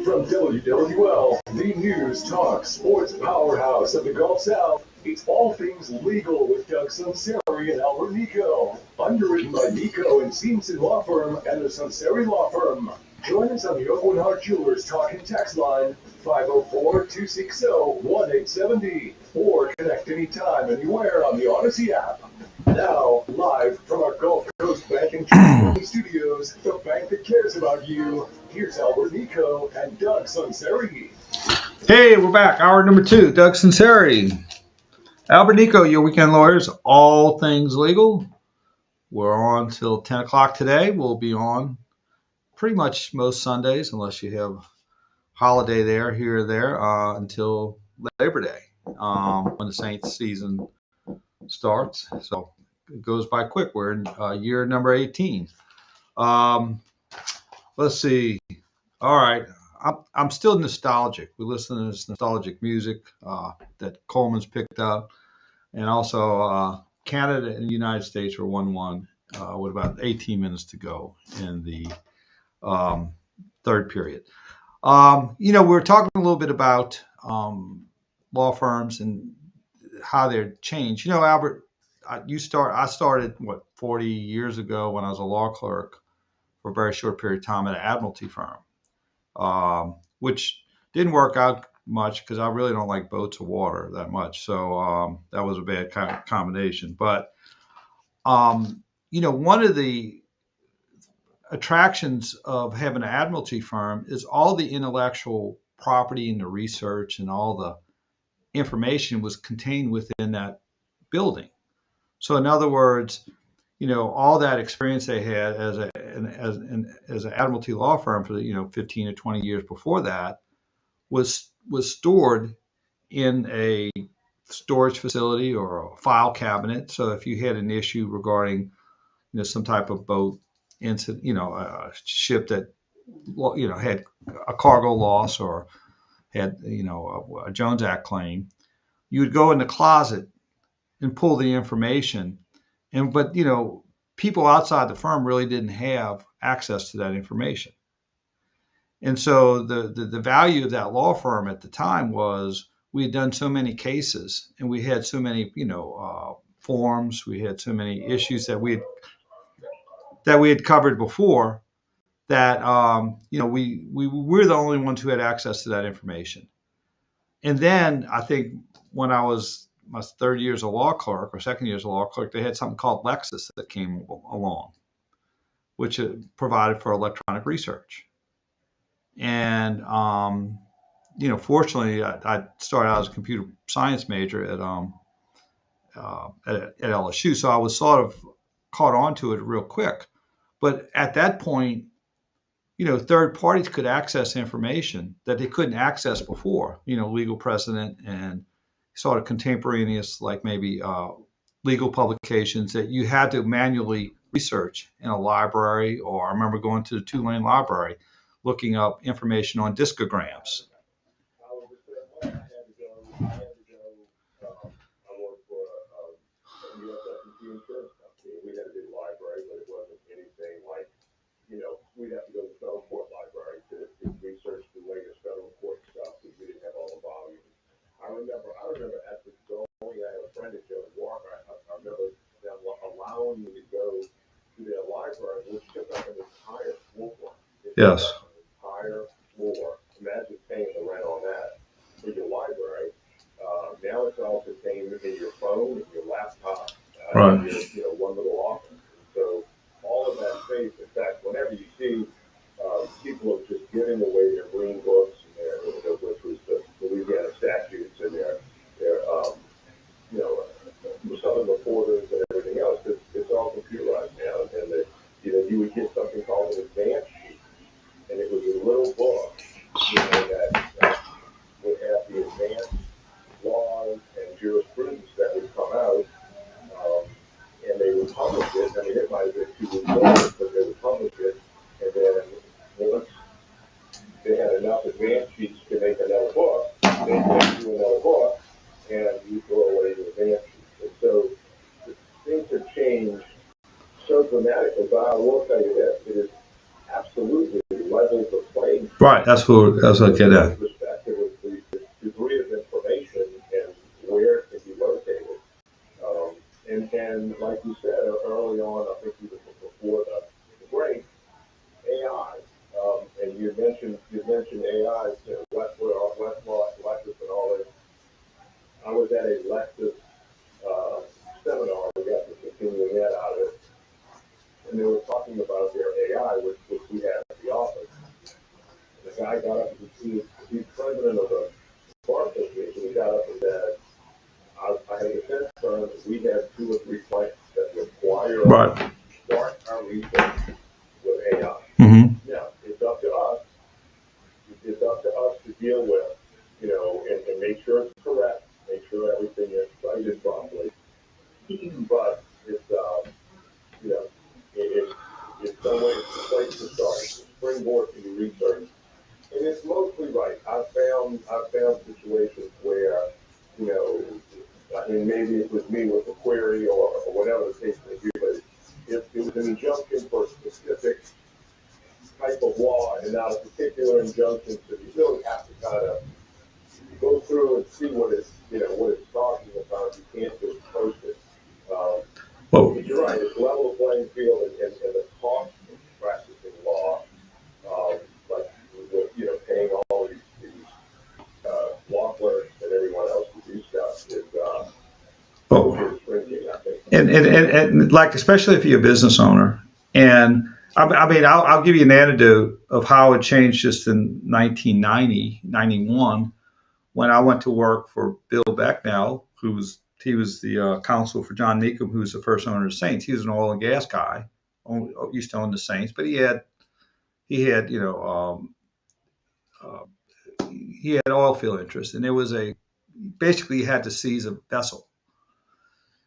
From WWL, the news, talk, sports powerhouse of the Gulf South, it's all things legal with Doug Sunseri and Albert Nicaud. Underwritten by Nicaud and Seamson Law Firm and the Sunseri Law Firm. Join us on the Oakland Heart Jewelers talk and text line 504-260-1870 or connect anytime, anywhere on the Odyssey app. Now, live from our Gulf Coast Bank and Trust Studios, the bank that cares about you, here's Albert Nicaud and Doug Sunseri. Hey, we're back. Hour number 2, Doug Sunseri. Albert Nicaud, your weekend lawyers, all things legal. We're on till 10 o'clock today. We'll be on pretty much most Sundays, unless you have holiday there, here or there, until Labor Day, when the Saints season starts. So it goes by quick. We're in year number 18. Let's see. All right. I'm still nostalgic. We listen to this nostalgic music that Coleman's picked up. And also Canada and the United States are 1-1 with about 18 minutes to go in the third period. We're talking a little bit about law firms and how they're changed. Albert, I started 40 years ago when I was a law clerk for a very short period of time at an admiralty firm, which didn't work out much because I really don't like boats or water that much. So that was a bad combination. But one of the attractions of having an admiralty firm is all the intellectual property and the research and all the information was contained within that building. So in other words, all that experience they had as an admiralty law firm for 15 or 20 years before that was stored in a storage facility or a file cabinet. So if you had an issue regarding some type of boat incident, a ship that had a cargo loss or had a Jones Act claim, you would go in the closet and pull the information. But people outside the firm really didn't have access to that information. And so the value of that law firm at the time was we had done so many cases and we had so many forms, we had so many issues that we had covered before that we were the only ones who had access to that information. And then I think when I was my third year as a law clerk or second year as a law clerk, they had something called Lexis that came along, which provided for electronic research. And, fortunately, I started out as a computer science major at LSU. So I was sort of caught on to it real quick. But at that point, third parties could access information that they couldn't access before, legal precedent and sort of contemporaneous, like maybe legal publications that you had to manually research in a library, or I remember going to the Tulane Library, looking up information on discograms. We'd have to go to the federal court library to research the latest federal court stuff because we didn't have all the volumes. I remember actually going, I had a friend at Joe Walker. I remember them allowing me to go to their library, which took up an entire floor. Yes. An entire floor. Imagine paying the rent on that for your library. Now it's all contained in your phone and your laptop. Right. Your, one little office. So all of that space, in fact, whenever you see people are just giving away their green books and their, which was the Louisiana statutes and their Southern reporters and everything else, it's all computerized now. And you would get something called an advance sheet, and it was a little book, that would have the advanced laws and jurisprudence that would come out. And they would publish it. I mean, it might have been 2 weeks old, but they would publish it. And then once they had enough advance sheets to make another book, they'd do another book, and you throw away the advance sheets. And so things have changed so dramatically. But I will tell you this: it is absolutely leveled the playing field. Right. That's what I get at. With respect to the degree of information and where it can be located. And like you said early on, I think even before the break, AI. And you mentioned AI, Lexus and all this. I was at a Lexus seminar. We got the continuing ed out of it, and they were talking about their AI, which we had at the office. And the guy got up and he's president of the bar association. He got up and said, I had a defense firm. We have 2 or 3 clients that require us to start our research with AI. Mm-hmm. Now, it's up to us. It's up to us to deal with, and make sure it's correct, make sure everything is cited properly. But it's, it's some way, it's a place to start. It's a springboard for your research, and it's mostly right. I've found situations where, I mean, maybe it was me with a query or whatever the case may be, but it was an injunction for a specific type of law and not a particular injunction. So you really have to kind of go through and see what it's talking about. You can't just post it. But you're right, it's level playing field, and the cost of practicing law, like paying all these law clerks and everyone else to do stuff is shrinking, I think. And like, especially if you're a business owner, and I mean, I'll give you an anecdote of how it changed just in 1990, 91, when I went to work for Bill Becknell, he was the counsel for John Nicaud, who was the first owner of the Saints. He was an oil and gas guy, used to own the Saints, but he had oil field interest, and there was basically you had to seize a vessel.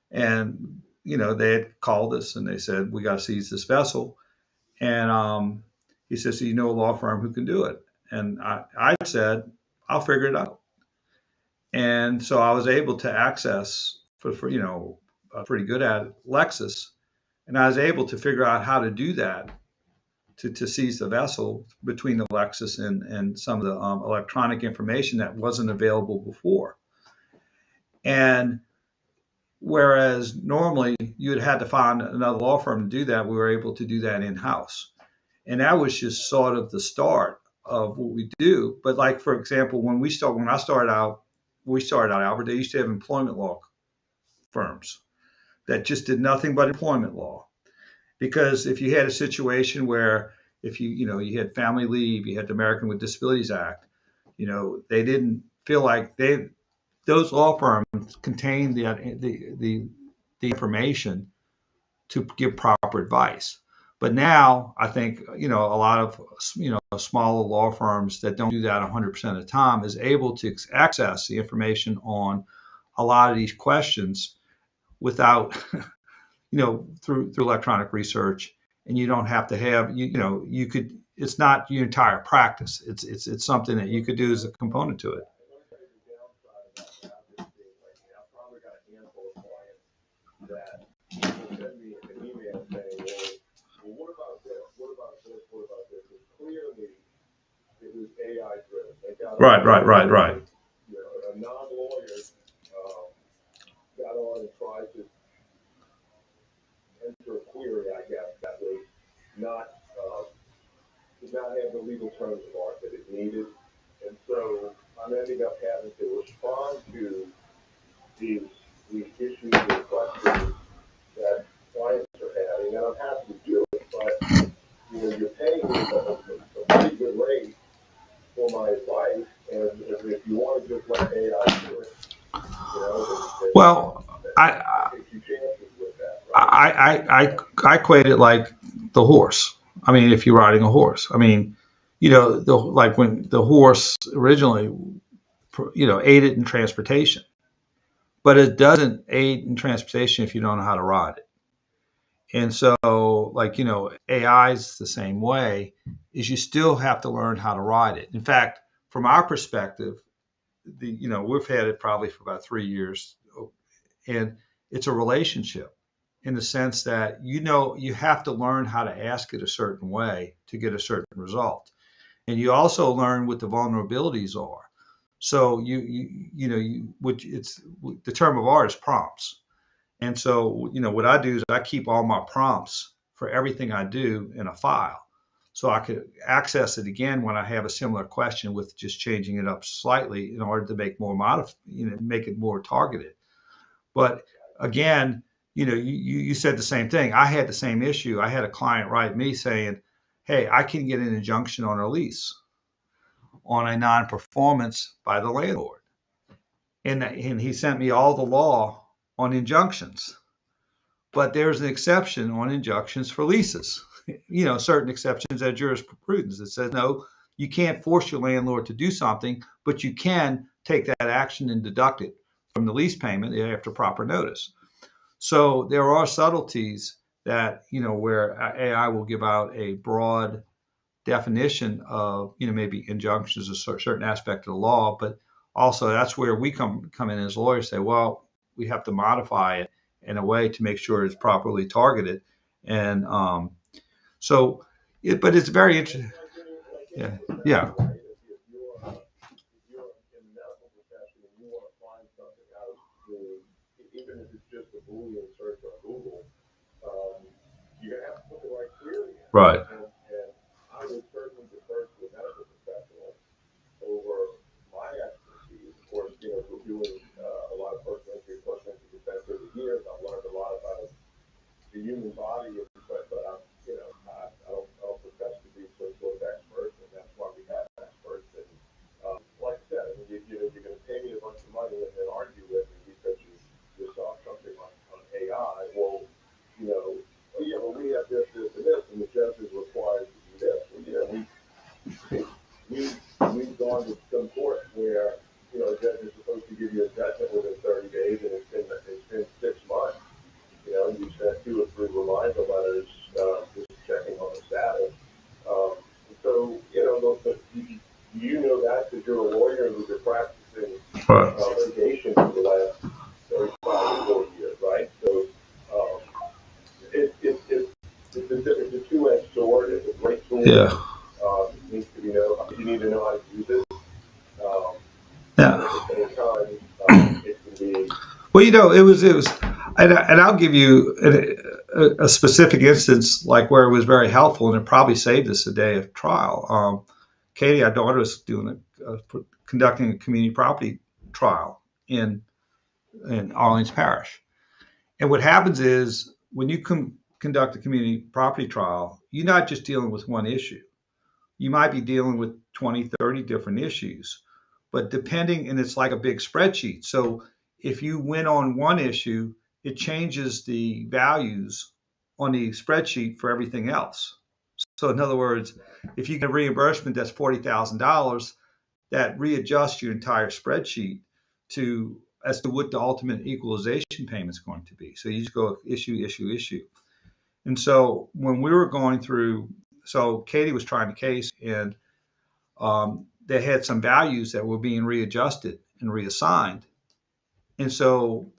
And, they had called us and they said, we got to seize this vessel. And he says, so you know a law firm who can do it? And I said, I'll figure it out. And so I was able to access, pretty good at it, Lexus. And I was able to figure out how to do that, to seize the vessel between the Lexus and some of the electronic information that wasn't available before. And whereas normally you'd had to find another law firm to do that, we were able to do that in-house. And that was just sort of the start of what we do. But like, for example, when I started out, Albert, they used to have employment law firms that just did nothing but employment law. Because if you had a situation where if you had family leave, you had the American with Disabilities Act, they didn't feel like those law firms contain the information to give proper advice. But now I think, a lot of, smaller law firms that don't do that 100% of the time is able to access the information on a lot of these questions without, through electronic research. And you don't have to have, you could, it's not your entire practice. It's something that you could do as a component to it. That will send me an email saying, well, what about this? What about this? What about this? And clearly, it was AI driven. They got Right. A non-lawyer got on and tried to enter a query, I guess, that was not did not have the legal terms of art that it needed, and so I'm ending up having to respond to these issues and questions that clients are having, and I'm happy to do it, but you're paying me a pretty good rate for my advice, and if you want to just let AI do it, Well, I equate it like the horse. I mean, if you're riding a horse, I mean, like when the horse originally, aided in transportation, but it doesn't aid in transportation if you don't know how to ride it. And so, like, AI is the same way, is you still have to learn how to ride it. In fact, from our perspective, we've had it probably for about 3 years, and it's a relationship in the sense that, you have to learn how to ask it a certain way to get a certain result. And you also learn what the vulnerabilities are. So the term of art is prompts. And so, what I do is I keep all my prompts for everything I do in a file. So I could access it again when I have a similar question with just changing it up slightly in order to make make it more targeted. But again, you said the same thing. I had the same issue. I had a client write me saying, hey, I can get an injunction on a lease on a non-performance by the landlord. And he sent me all the law on injunctions. But there's an exception on injunctions for leases. Certain exceptions at jurisprudence that says, no, you can't force your landlord to do something, but you can take that action and deduct it from the lease payment after proper notice. So there are subtleties that, where AI will give out a broad definition of, maybe injunctions, a certain aspect of the law, but also that's where we come in as lawyers, say, well, we have to modify it in a way to make sure it's properly targeted. And but it's very interesting. Yeah. Even if it's just a Boolean search on Google, you're gonna have to put the right query in. Right. And I would certainly defer to a medical professional over my expertise. Of course, we're doing a lot of personal injury defense over the years. I've learned a lot about the human body, but I don't profess to be some sort of expert, and that's why we have experts. And like I said, you're gonna pay me a bunch of money and then argue with me because you saw something on AI. Well, we have this, and this, and the judge is required to do this. Well, we've gone to some court where, a judge is supposed to give you a judgment within 30 days, and it's been 6 months. You sent 2 or 3 reminder letters, just checking on the status. So, you know that because you're a lawyer and you've been practicing litigation for the last 35 or 40 years, right? So, it's a two-edged sword. It's a great tool. Yeah. You need to know how to use it. Yeah. At the same time, it can be. Well, it was, and I'll give you a specific instance, like where it was very helpful, and it probably saved us a day of trial. Katie, our daughter, was conducting a community property trial in Orleans Parish. And what happens is when you conduct a community property trial, you're not just dealing with one issue. You might be dealing with 20, 30 different issues. but depending, and it's like a big spreadsheet. So if you win on one issue, it changes the values on the spreadsheet for everything else. So in other words, if you get a reimbursement that's $40,000, that readjusts your entire spreadsheet as to what the ultimate equalization payment is going to be. So you just go issue, issue, issue. And so when we were going through, so Katie was trying the case, and they had some values that were being readjusted and reassigned. And so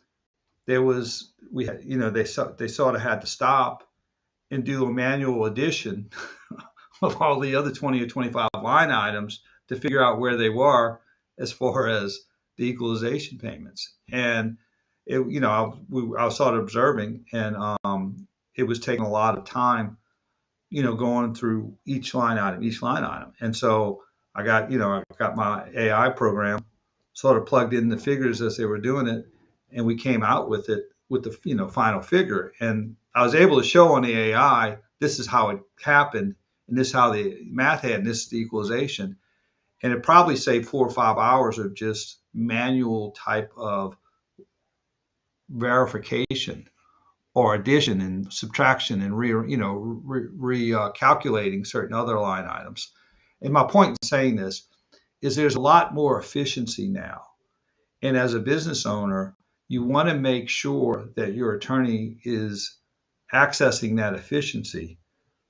they sort of had to stop and do a manual addition of all the other 20 or 25 line items to figure out where they were as far as the equalization payments. And I was sort of observing, and it was taking a lot of time, going through each line item. And so I got my AI program sort of plugged in the figures as they were doing it, and we came out with the final figure. And I was able to show on the AI, this is how it happened, and this is how the math had, and this is the equalization. And it probably saved 4 or 5 hours of just manual type of verification or addition and subtraction and recalculating certain other line items. And my point in saying this is there's a lot more efficiency now. And as a business owner, you want to make sure that your attorney is accessing that efficiency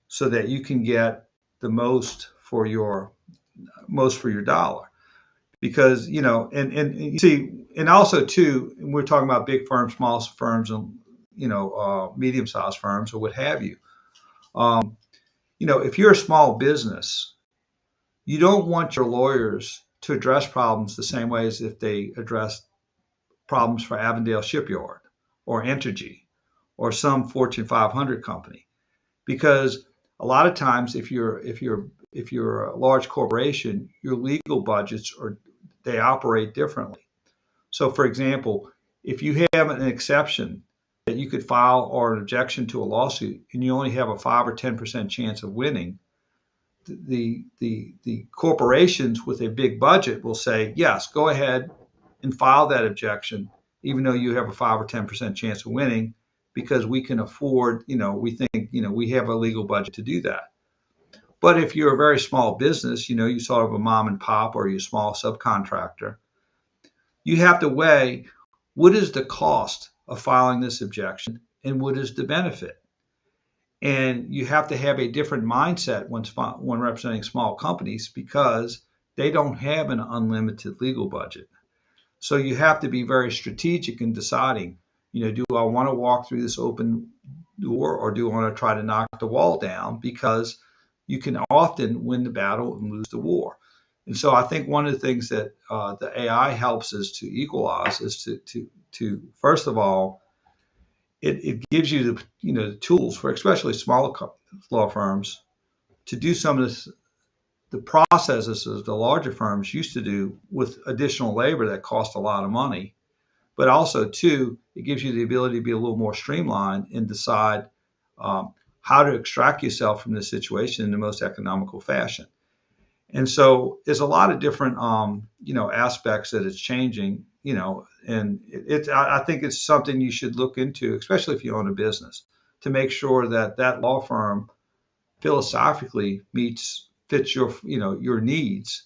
so that you can get the most for your dollar. Because, and you see, and also too, we're talking about big firms, small firms, and, medium-sized firms or what have you. If you're a small business, you don't want your lawyers to address problems the same way as if they address problems for Avondale Shipyard or Entergy or some Fortune 500 company. Because a lot of times, if you're a large corporation, your legal budgets they operate differently. So, for example, if you have an exception that you could file or an objection to a lawsuit, and you only have a 5 or 10% chance of winning, the corporations with a big budget will say, yes, go ahead and file that objection, even though you have a 5 or 10% chance of winning, because we can afford, we think, we have a legal budget to do that. But if you're a very small business, you sort of a mom and pop or you're a small subcontractor, you have to weigh what is the cost of filing this objection and what is the benefit. And you have to have a different mindset when representing small companies, because they don't have an unlimited legal budget. So you have to be very strategic in deciding, do I want to walk through this open door, or do I want to try to knock the wall down? Because you can often win the battle and lose the war. And so I think one of the things that the AI helps us to equalize is to first of all, it gives you the tools for especially smaller law firms to do some of the processes that the larger firms used to do with additional labor that cost a lot of money. But also, too, it gives you the ability to be a little more streamlined and decide how to extract yourself from this situation in the most economical fashion. And so there's a lot of different, aspects that it's changing, and I think it's something you should look into, especially if you own a business, to make sure that that law firm philosophically fits your needs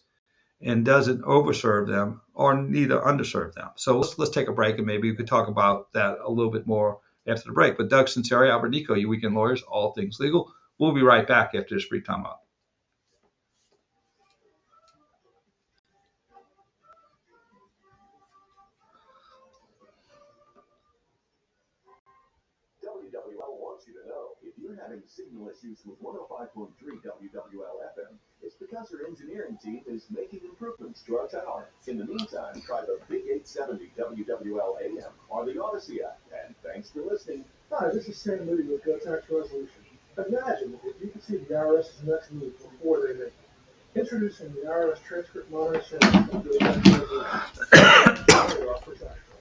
and doesn't overserve them or neither underserve them. So let's take a break, and maybe we could talk about that a little bit more after the break. But Doug Sunseri, Albert Nicaud, your Weekend Lawyers, all things legal. We'll be right back after this brief time out. WWL wants you to know, if you're having signal issues with 105.3 WWL FM, it's because our engineering team is making improvements to our tower. In the meantime, try the Big 870 WWL AM or the Odyssey app. And thanks for listening. Hi, this is Sam Moody with Go Tax Resolution. Imagine if you could see the IRS's next move before they make it. Introducing the IRS Transcript Monitoring Service and Go Tax Resolution. Offers actual.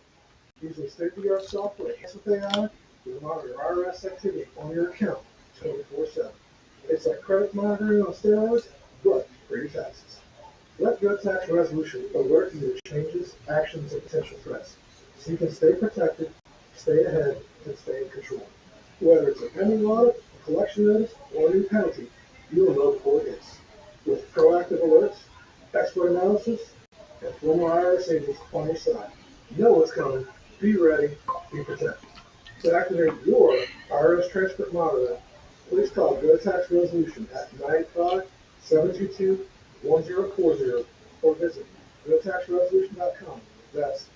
Using state-of-the-art software with AI, you monitor IRS activity on your account 24/7. It's like credit monitoring on steroids, but for your taxes. Let Good Tax Resolution alert you to changes, actions, and potential threats, so you can stay protected, stay ahead, and stay in control. Whether it's a pending audit, a collection notice, or a new penalty, you'll know before it hits. With proactive alerts, expert analysis, and former IRS agents on your side. Know what's coming, be ready, be protected. To activate your IRS transcript monitor, please call Good Tax Resolution at 985-722-1040 or visit goodtaxresolution.com. That's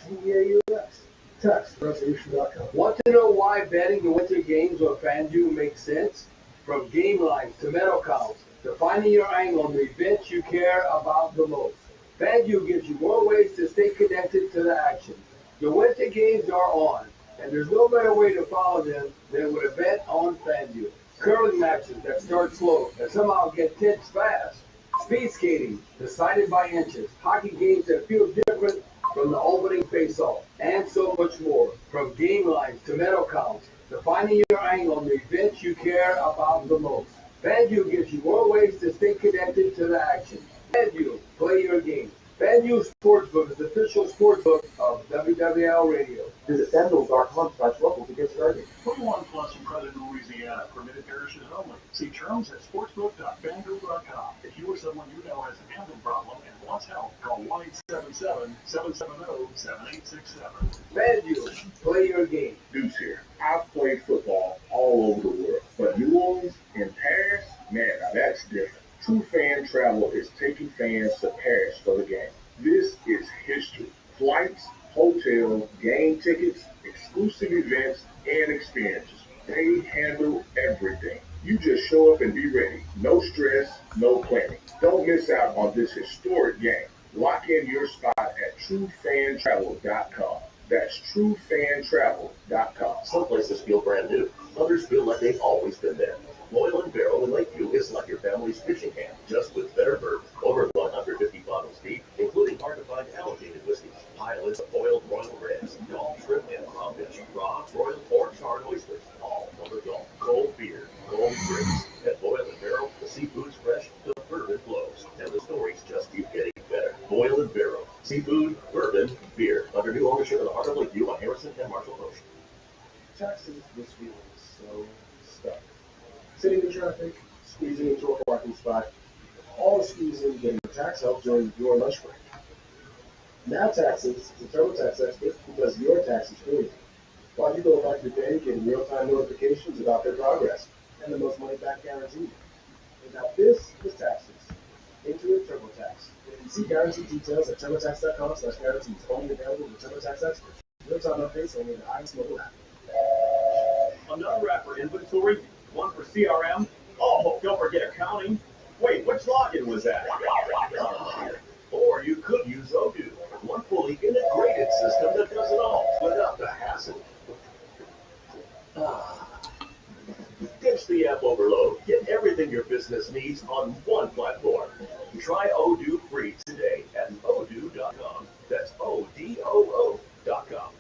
G-E-A-U-X, taxresolution.com. Want to know why betting the winter games on FanDuel makes sense? From game lines to medal counts to finding your angle on the events you care about the most. FanDuel gives you more ways to stay connected to the action. The winter games are on, and there's no better way to follow them than with a bet on FanDuel. Curling matches that start slow and somehow get tense fast. Speed skating decided by inches. Hockey games that feel different from the opening face-off, and so much more. From game lines to medal counts to finding your angle on the events you care about the most. FanDuel gives you more ways to stay connected to the action. FanDuel, play your game. FanDuel Sportsbook is the official sportsbook of WWL Radio. Visit FanDuel.com/local to get started. 21 plus and present in Louisiana. Permitted parishes only. See terms at sportsbook.fanduel.com. If you or someone you know has a gambling problem and wants help, call 1-877-770-7867. FanDuel, play your game. Deuce here. I've played football all over the world, but New Orleans and Paris, man, now that's different. True Fan Travel is taking fans to Paris for the game. This is history. Flights, hotels, game tickets, exclusive events, and experiences. They handle everything. You just show up and be ready. No stress, no planning. Don't miss out on this historic game. Lock in your spot at TrueFanTravel.com. That's TrueFanTravel.com. Some places feel brand new. Others feel like they've always been there. Boil and Barrel in Lakeview is like your family's fishing camp, just with better bourbon. Over 150 bottles deep, including hard-to-find allocated whiskeys, pilots of boiled royal reds, Gulf shrimp and crawfish, raw, broiled pork, charred oysters, all from the Gulf. Cold beer, cold drinks. At Boil and Barrel, the seafood's fresh, the bourbon flows, and the stories just keep getting better. Boil and Barrel, seafood, bourbon, beer. Under new ownership in the heart of Lakeview on Harrison and Marshall Ocean. Texas, this feeling is so stuck. Sitting in traffic, squeezing into a parking spot, all squeezing, getting tax help during your lunch break. Now Taxes is a TurboTax expert who does your taxes for you. While you go about your day getting real-time notifications about their progress and the most money-back guarantee. And now this is Taxes. Intuit TurboTax. See guarantee details at TurboTax.com/guarantees. Only available with TurboTax experts. Real-time updates only in the iOS mobile app. Another rapper inventory, one for CRM. Oh, don't forget accounting. Wait, which login was that? Or you could use Odoo, one fully integrated system that does it all without the hassle. Ditch the app overload. Get everything your business needs on one platform. Try Odoo free today at odoo.com. That's ODOO.com.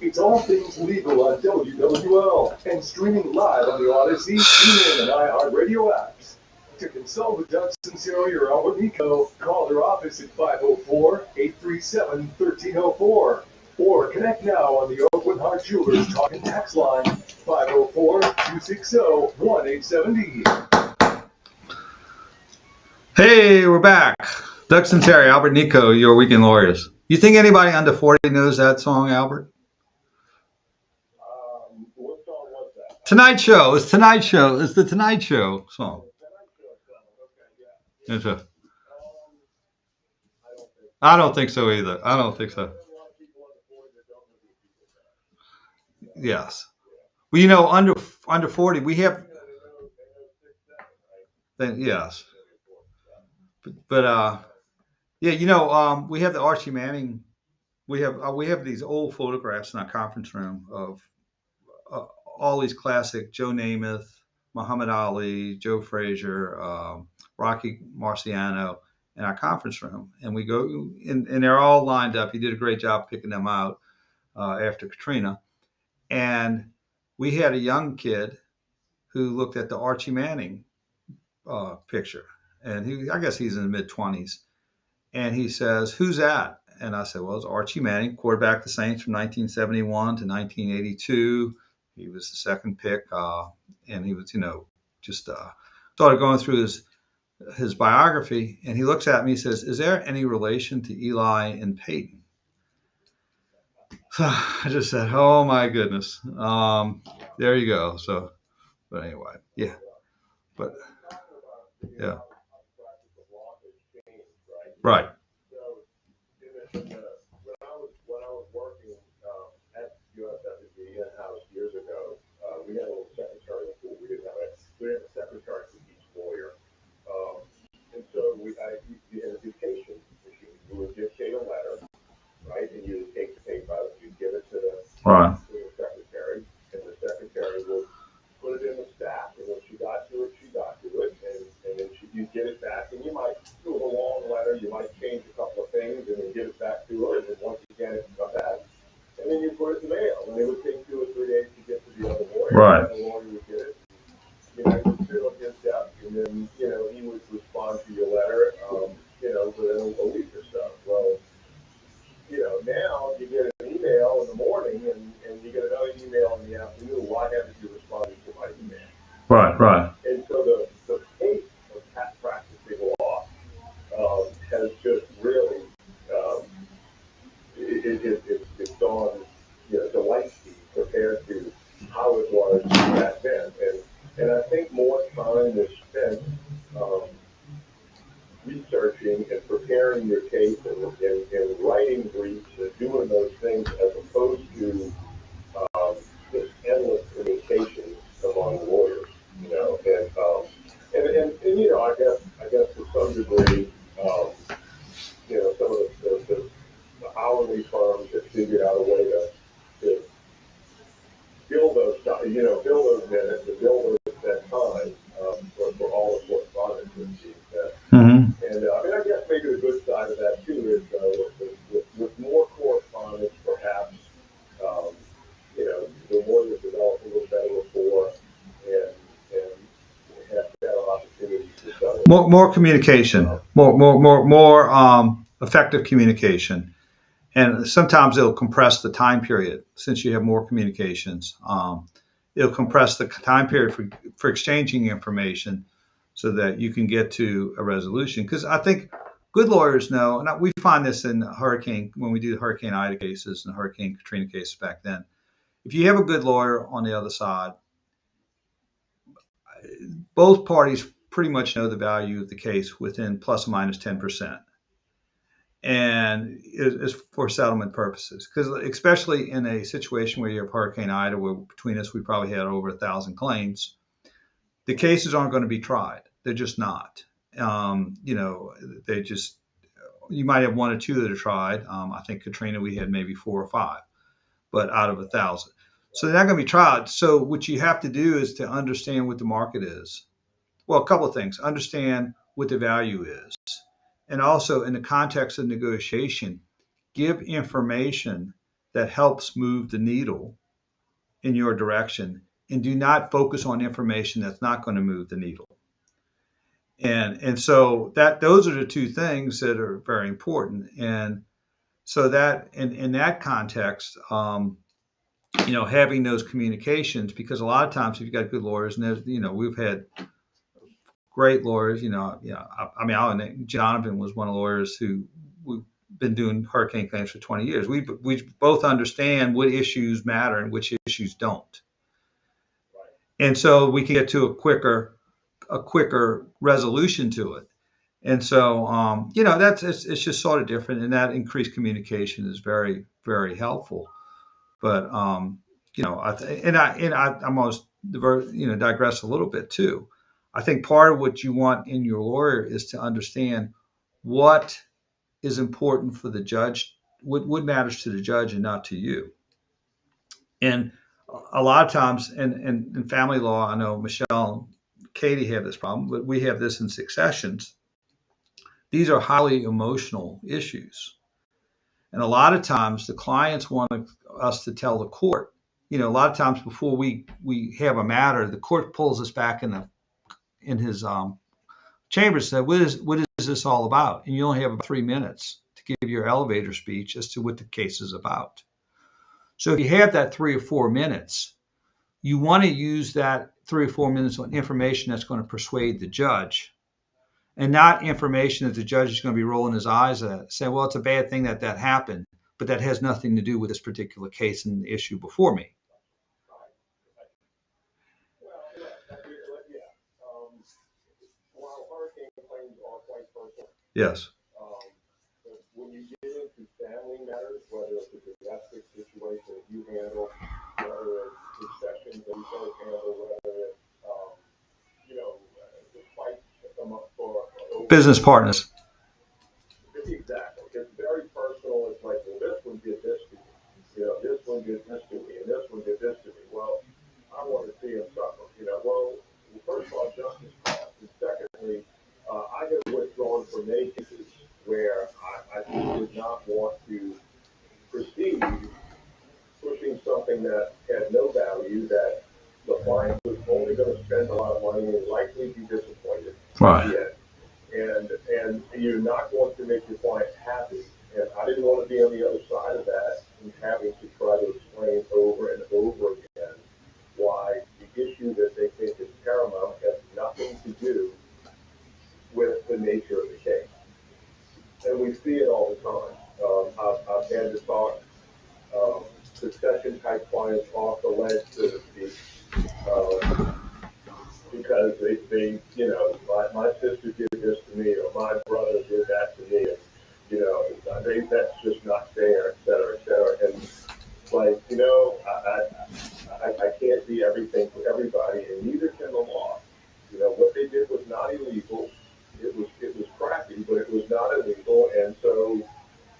It's all things legal on WWL and streaming live on the Odyssey, TuneIn, and iHeartRadio apps. To consult with Doug Sunseri or Albert Nicaud, call their office at 504-837-1304. Or connect now on the Oakland Heart Jewelers Talk and Tax line, 504-260-1870. Hey, we're back. Doug Sunseri, Albert Nicaud, your weekend lawyers. You think anybody under 40 knows that song, Albert? What song was that? Tonight Show. It's Tonight Show. It's the Tonight Show song. It's a, I don't think so either. I don't think so. Yes. Well, you know, under 40, we have. Then yes. But yeah, you know, we have the Archie Manning. We have these old photographs in our conference room of all these classic Joe Namath, Muhammad Ali, Joe Frazier, Rocky Marciano in our conference room, and we go and they're all lined up. He did a great job picking them out after Katrina, and we had a young kid who looked at the Archie Manning picture, and I guess he's in the mid-20s, and he says, "Who's that?" And I said, "Well, it's Archie Manning, quarterback of the Saints from 1971 to 1982. He was the second pick, and he was, just started going through his biography, and he looks at me, he says, "Is there any relation to Eli and Peyton?" So I just said, "Oh my goodness." There you go. So, but anyway, yeah, but yeah, right. When I was working at USFG in-house years ago, we had a little secretary pool. We didn't have a secretary for each lawyer. And so you had a dictation machine. You would dictate a letter, right? And you would take the paper out, you'd give it to the secretary, and the secretary would put it in the stack. And when she got to it, and then you'd get it back. And you might do a long letter, you might change a couple of things, and then give it back to her. And then once again, it would come back. And then you put it in the mail. And it would take 2 or 3 days to get to the other lawyer. Right. And the lawyer would get it. You would sit on his desk, and then, he would respond to your letter, within a week or so. Well, now you get an email in the morning, and you get another email in the afternoon. Why haven't you responded to my email? Right. And so the pace of practicing law has just really it's gone to light speed compared to how it was back then. And I think more time is spent researching and preparing your case and writing briefs and doing those things as opposed to just endless communications among lawyers. I guess to some degree, some of the hourly firms have figured out a way to build those minutes, to build that time for all the correspondence that's being sent. And I guess maybe the good side of that too is with more correspondence, perhaps the lawyers develop a little better rapport and have better opportunities to settle. More communication, more effective communication, and sometimes it'll compress the time period since you have more communications. It'll compress the time period for exchanging information so that you can get to a resolution. Because I think good lawyers know, and we find this in when we do the Hurricane Ida cases and Hurricane Katrina cases back then. If you have a good lawyer on the other side, both parties pretty much know the value of the case within plus or minus 10%. And it's for settlement purposes, because especially in a situation where you have Hurricane Ida, where between us we probably had over 1,000 claims, the cases aren't going to be tried. They're just not. You might have 1 or 2 that are tried. I think Katrina we had maybe 4 or 5, but out of 1,000, so they're not going to be tried. So what you have to do is to understand what the market is. Well, a couple of things: understand what the value is. And also, in the context of negotiation, give information that helps move the needle in your direction, and do not focus on information that's not going to move the needle. And so those are the 2 things that are very important. And so that in that context, having those communications, because a lot of times if you've got good lawyers, and we've had great lawyers, Jonathan was one of the lawyers who we've been doing hurricane claims for 20 years. We both understand what issues matter and which issues don't. And so we can get to a quicker resolution to it. And so, it's just sort of different, and that increased communication is very, very helpful. But, I almost, digress a little bit too. I think part of what you want in your lawyer is to understand what is important for the judge, what matters to the judge and not to you. And a lot of times in family law, I know Michelle and Katie have this problem, but we have this in successions. These are highly emotional issues. And a lot of times the clients want us to tell the court, a lot of times before we have a matter, the court pulls us back in his chambers, said, what is this all about? And you only have about 3 minutes to give your elevator speech as to what the case is about. So if you have that 3 or 4 minutes, you want to use that 3 or 4 minutes on information that's going to persuade the judge, and not information that the judge is going to be rolling his eyes at, saying, well, it's a bad thing that happened, but that has nothing to do with this particular case and the issue before me. While hurricane claims are quite personal, Yes. but when you get into family matters, whether it's a domestic situation that you handle, whether it's successions that you both handle, whether it's, the fight to come up for Business partners. Exactly. It's very personal. It's like, well, this one did this to me. This one did this to me, and this one did this to me. Well, I want to see him suffer. Well, first of all, justice costs. And secondly, I have withdrawn from many cases where I did not want to proceed pushing something that had no value, that the client was only going to spend a lot of money and likely be disappointed. Right. And you're not going to make your client happy. And I didn't want to be on the other side of that and having to try to explain over and over again why the issue that they think is paramount has nothing to do with the nature of the case. And we see it all the time. I've had to talk succession type clients off the ledge, so to speak, because they my sister did this to me, or my brother did that to me, and that's just not fair, et cetera, et cetera. And like, I can't be everything for everybody, and neither can the law. What they did was not illegal. It was crappy, but it was not illegal, and so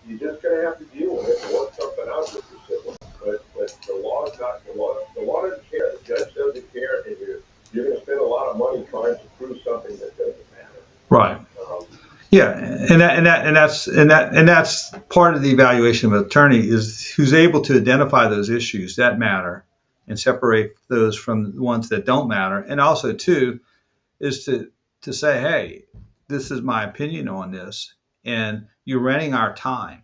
you just gonna have to deal with it and work something out with your sibling. But the law is not the law. The law doesn't care. The judge doesn't care, and you're going to spend a lot of money trying to prove something that doesn't matter. Right. Yeah, and that's part of the evaluation of an attorney, is who's able to identify those issues that matter and separate those from the ones that don't matter, and also too is to say, hey, this is my opinion on this, and you're renting our time,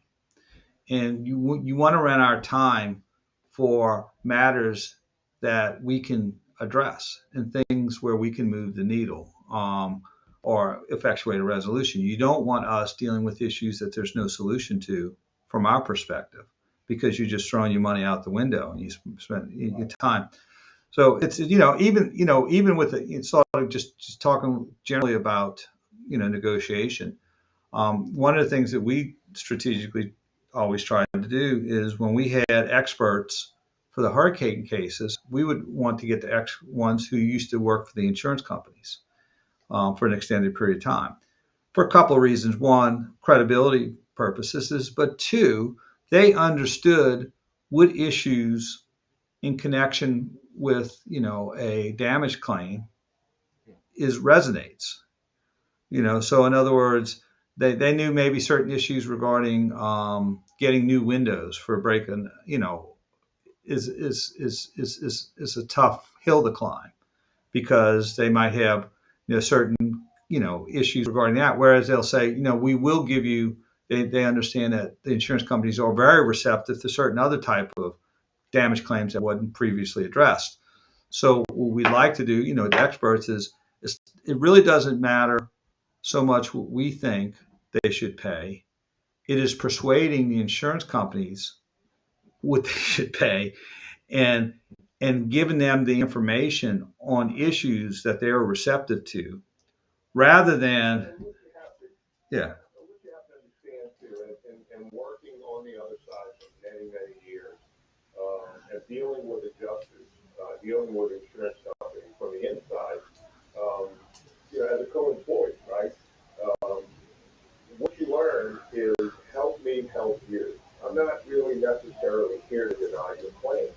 and you want to rent our time for matters that we can address and things where we can move the needle or effectuate a resolution. You don't want us dealing with issues that there's no solution to from our perspective, because you're just throwing your money out the window and you spend your time. So it's even with it, sort of just talking generally about negotiation. One of the things that we strategically always tried to do is, when we had experts for the hurricane cases, we would want to get the ones who used to work for the insurance companies for an extended period of time, for a couple of reasons. One, credibility purposes, but two, they understood what issues in connection with a damage claim resonates. So in other words, they knew maybe certain issues regarding getting new windows for a break-in, is a tough hill to climb, because they might have certain issues regarding that. Whereas they'll say, we will give you. They understand that the insurance companies are very receptive to certain other type of damage claims that wasn't previously addressed. So what we'd like to do, the experts, is it really doesn't matter so much what we think they should pay. It is persuading the insurance companies what they should pay, and giving them the information on issues that they are receptive to, rather than, yeah. What you have to understand too, and working on the other side for many, many years, and dealing with adjusters, dealing with insurance companies from the inside, as a co-employee, right? What you learn is, help me help you. I'm not really necessarily here to deny your claim,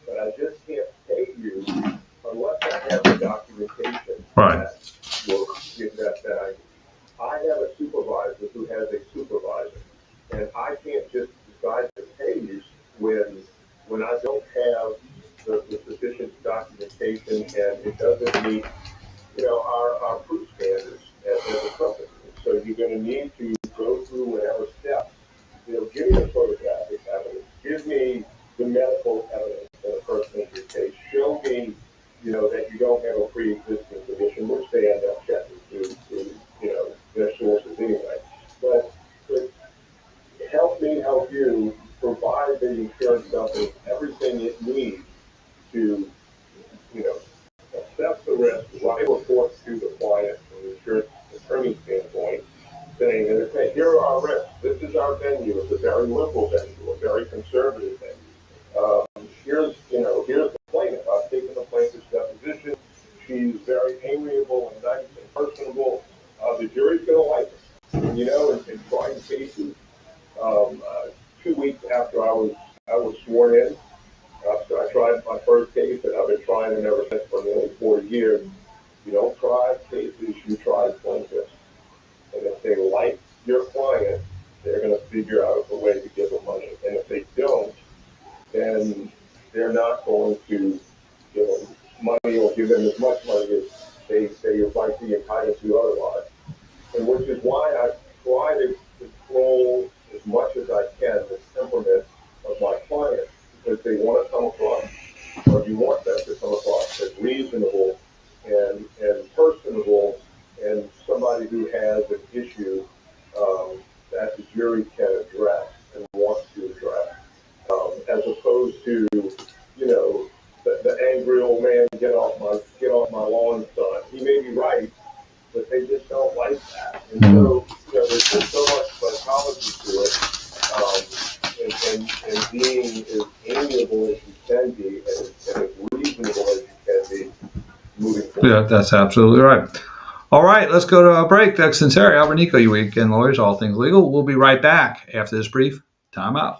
but I just can't pay you unless I have the documentation that I have a supervisor who has a supervisor, and I can't just decide to pay you when I don't have information and it doesn't meet, our proof standards as a company. So you're going to need to go through whatever steps. Give me the photographic evidence. Give me the medical evidence in a personal injury case. Show me, that you don't have a pre-existing condition, which they end up checking through their sources anyway. But help me help you provide the insurance company everything it needs to, assess the risk, write reports to the client from the insurance attorney standpoint, saying that, okay, here are our risks. This is our venue. It's a very liberal venue, a very conservative venue. Here's the plaintiff. I've taken the plaintiff's deposition. She's very amiable and nice and personable. The jury's going to like us. In trying cases, 2 weeks after I was sworn in, so I tried my first case, and I've been trying it ever since for nearly 40 years. You don't try cases, you try plaintiffs. And if they like your client, they're going to figure out a way to give them money. And if they don't, then they're not going to give them money or give them as much money as they might be entitled to otherwise. And which is why I try to control as much as I can the temperament of my clients, because they want to come across, or you want them to come across as reasonable and personable and somebody who has an issue that the jury can address and wants to address, as opposed to, the angry old man, get off my lawn, son. He may be right, but they just don't like that. And so, there's just so much psychology to it, and being as amiable as you can be and as reasonable as you can be moving forward. Yeah, that's absolutely right. All right, let's go to a break. Doug Sunseri, Albert Nicaud, your weekend lawyers, all things legal. We'll be right back after this brief timeout.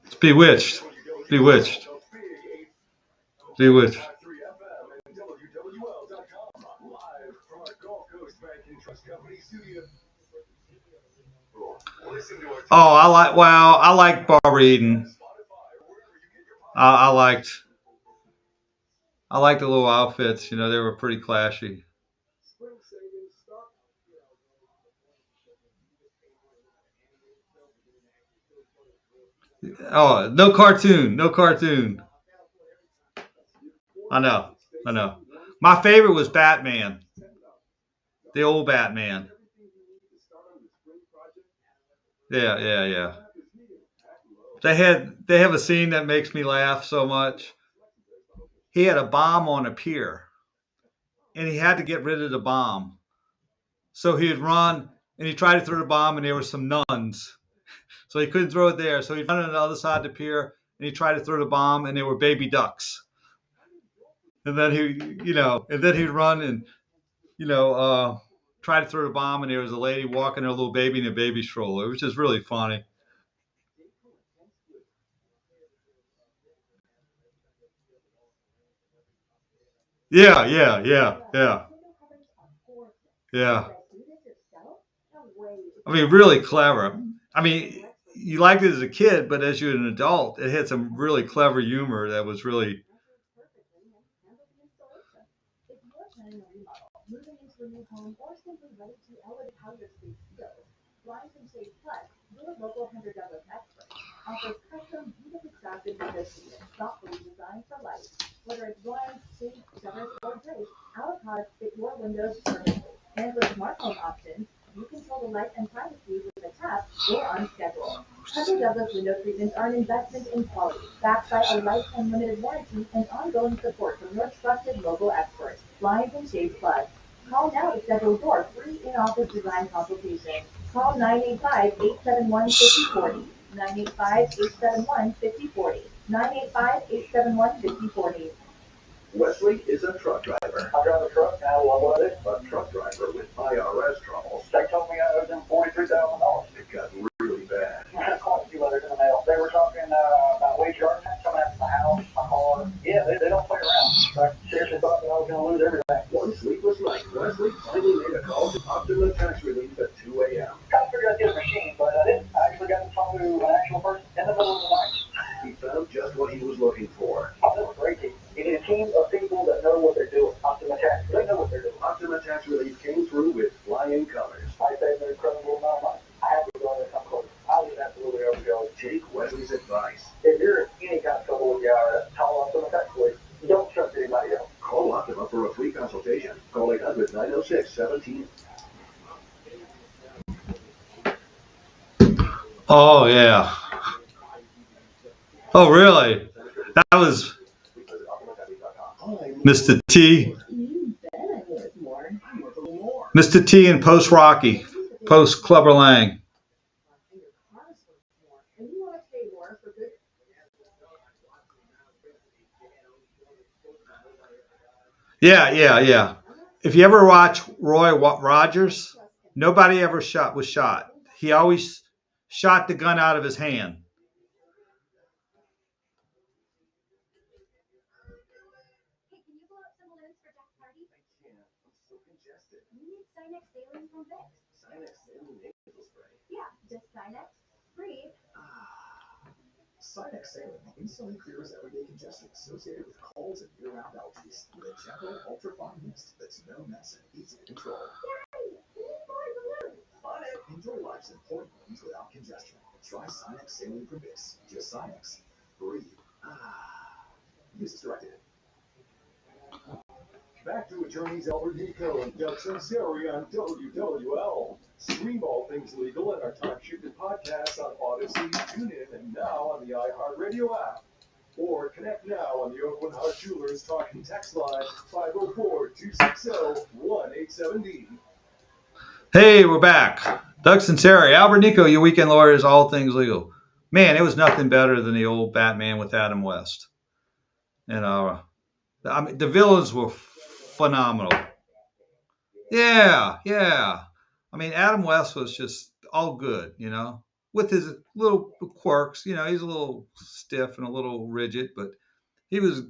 It's Bewitched. Bewitched. Bewitched. Oh, I like Barbara Eden. I liked the little outfits. They were pretty clashy. Oh, no cartoon. I know. My favorite was Batman. The old Batman. Yeah. They have a scene that makes me laugh so much. He had a bomb on a pier, and he had to get rid of the bomb. So he'd run, and he tried to throw the bomb, and there were some nuns. So he couldn't throw it there. So he'd run on the other side of the pier, and he tried to throw the bomb, and there were baby ducks. And then he'd run and, try to throw the bomb, and there was a lady walking her little baby in a baby stroller, which is really funny. Yeah. I mean, really clever. I mean, you liked it as a kid, but as you're an adult, it had some really clever humor that was really. Moving into a new home, or simply ready to elevate how your space feels, Blinds and Shades Plus, your local Hunter Douglas expert, offers custom, beautifully crafted window treatments thoughtfully designed for life. Whether it's blinds, shades, shutters, or drapes, our products fit your windows perfectly. And with smartphone options, you control the light and privacy with a tap or on schedule. Hunter Douglas window treatments are an investment in quality, backed by a lifetime limited warranty and ongoing support from your trusted local experts. Blinds and Shades Plus. Call now to schedule your free in-office design consultation. Call 985-871-5040. 985-871-5040. 985-871-5040. Wesley is a truck driver. I drive a truck now. What was it? A truck driver with IRS troubles. They told me I owed them $43,000. It got really bad. I had quite a few letters in the mail. They were talking about wage charges coming after my house, my car. Yeah, they don't play around. I seriously thought that I was going to lose everything. One sleepless night, Wesley finally made a call to Optimum Tax Relief at 2 a.m. tax relief came through with flying colors. I saved an incredible amount of money. I have to go in and come close. I would absolutely overgo. Take Wesley's advice. If you're in any kind of trouble with the IRS, call us on the tax police. Don't trust anybody else. Call Optima for a free consultation. Call 800-906-17. Oh, yeah. Oh, really? That was Mr. T. Mr. T and post Rocky, post Clubber Lang. Yeah. If you ever watch Roy Rogers, nobody ever was shot. He always shot the gun out of his hand. Sinex Saline instantly clears everyday congestion associated with colds and year-round allergies with a gentle, ultra-fine mist that's no mess and easy to control. Enjoy life's important moments without congestion. Try Sinex Saline from Vicks. Just Sinex. Breathe. Use as directed. Back to attorneys Albert Nicaud and Doug Sunseri on WWL. Stream all things legal and our time-shifted podcasts on Odyssey, TuneIn, and now on the iHeartRadio app. Or connect now on the Oakland Heart Jewelers talking text line 504-260-187D. Hey, we're back. Doug Sunseri, Albert Nicaud, your weekend lawyers, all things legal. Man, it was nothing better than the old Batman with Adam West. And I mean, the villains were phenomenal. Yeah. I mean, Adam West was just all good, with his little quirks. He's a little stiff and a little rigid, but he was,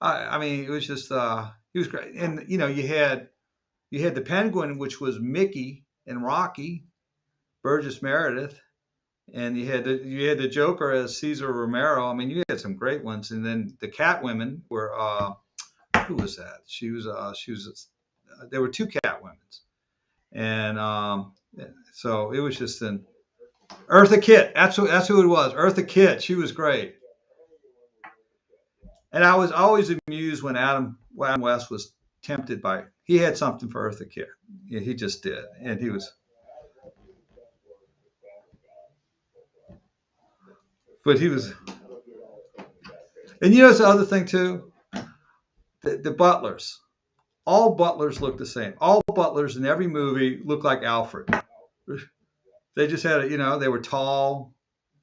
I mean, it was just, he was great. And, you had the Penguin, which was Mickey and Rocky, Burgess Meredith, and you had the Joker as Cesar Romero. I mean, you had some great ones. And then the Catwomen were, who was that? There were two Catwomen's. And so it was just an Eartha Kitt. That's who it was. Eartha Kitt. She was great. And I was always amused when Adam West was tempted by. He had something for Eartha Kitt. Yeah, he just did, and he was. But he was. And it's the other thing too. The butlers. All butlers look the same. All butlers in every movie look like Alfred. They just had, they were tall,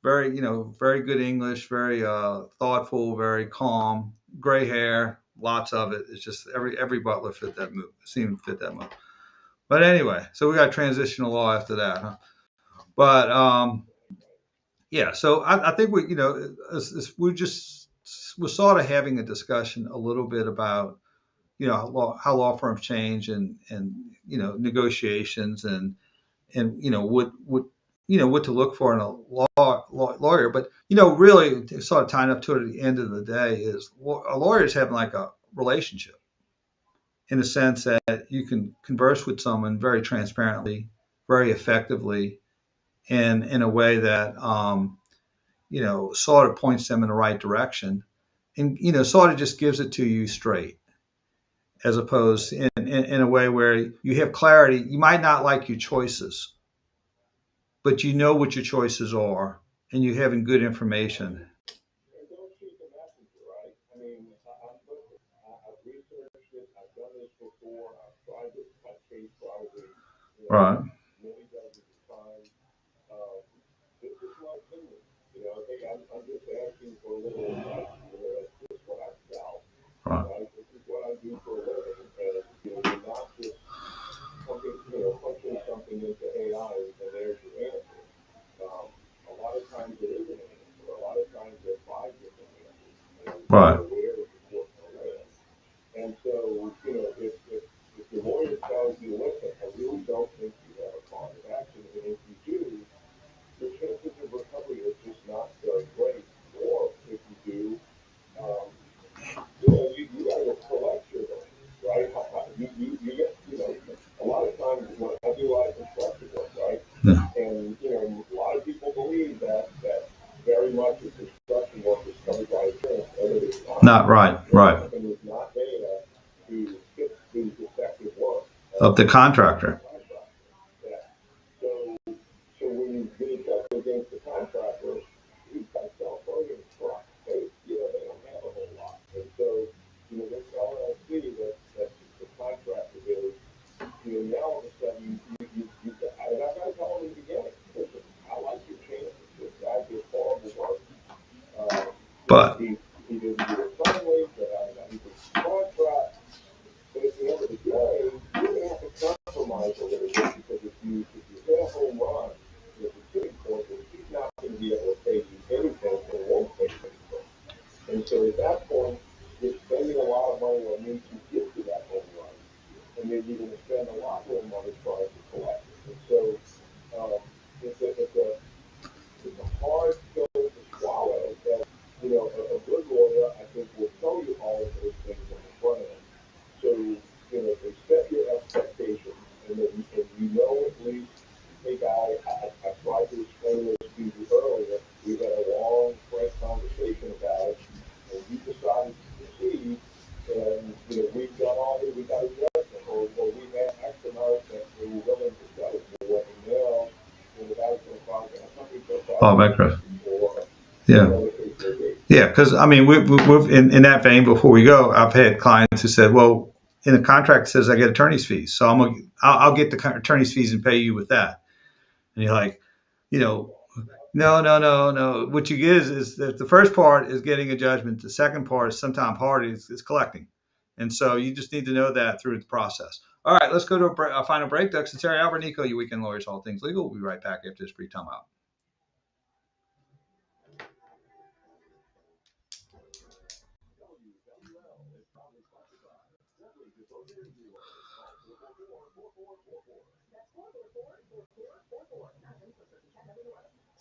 very, very good English, very thoughtful, very calm, gray hair, lots of it. It's just every butler fit that move, seemed to fit that move. But anyway, so we got transitional law after that, huh? But yeah, so I think we're sort of having a discussion a little bit about how law firms change and negotiations and what to look for in a lawyer. But really sort of tying up to it at the end of the day is a lawyer is having like a relationship in the sense that you can converse with someone very transparently, very effectively, and in a way that sort of points them in the right direction, and sort of just gives it to you straight. As opposed in a way where you have clarity. You might not like your choices, but you know what your choices are, and you're having good information. Right. Right. Something into AI and there's your answer. A lot of times it is an answer. A lot of times there are 5 different answers. Right. And so, if the lawyer tells you, listen, I really don't think you have a cause of action, and if you do, your chances of recovery are just not very great. Or if you do, you got to collect your money, right? You get Not right. Company is not there to fix the defective work Of the contractor. Yeah. So when you get up against the contractor, he's got self-loading trucks. They don't have a whole lot. And so, this LLC that the contractor is, now all of a sudden, you got, and I got to tell him in the beginning, listen, I like your chances. This guy did horrible work. But he didn't do it timely, he was contract. But at the end of the day, you're going to have to compromise a little bit because if you hit a home run, there's a tipping point that he's not going to be able to pay you anything and won't pay you anything. And so at that point, you're spending a lot of money on me to get to that home run. And then you're going to spend a lot more money trying to collect it. And so it's a hard pill to swallow that, a good lawyer, I think, will tell you all of those things on the front end. So, they set your expectations, and then at least, hey, guy, I tried to explain this to you earlier. We had a long, frank conversation about it, and you decided to proceed, and, we've done all this, we got a judgment, or we had X amount that we were willing to settle for, and now, the guy's going to file bankrupt. Yeah, because I mean, we've in that vein. Before we go, I've had clients who said, "Well, in the contract it says I get attorney's fees, so I'll get the attorney's fees and pay you with that." And you're like, no. What you get is that the first part is getting a judgment. The second part is sometimes hard is collecting, and so you just need to know that through the process. All right, let's go to a final break. Doug Sunseri, Albert Nicaud, your weekend lawyers, all things legal. We'll be right back after this brief time out.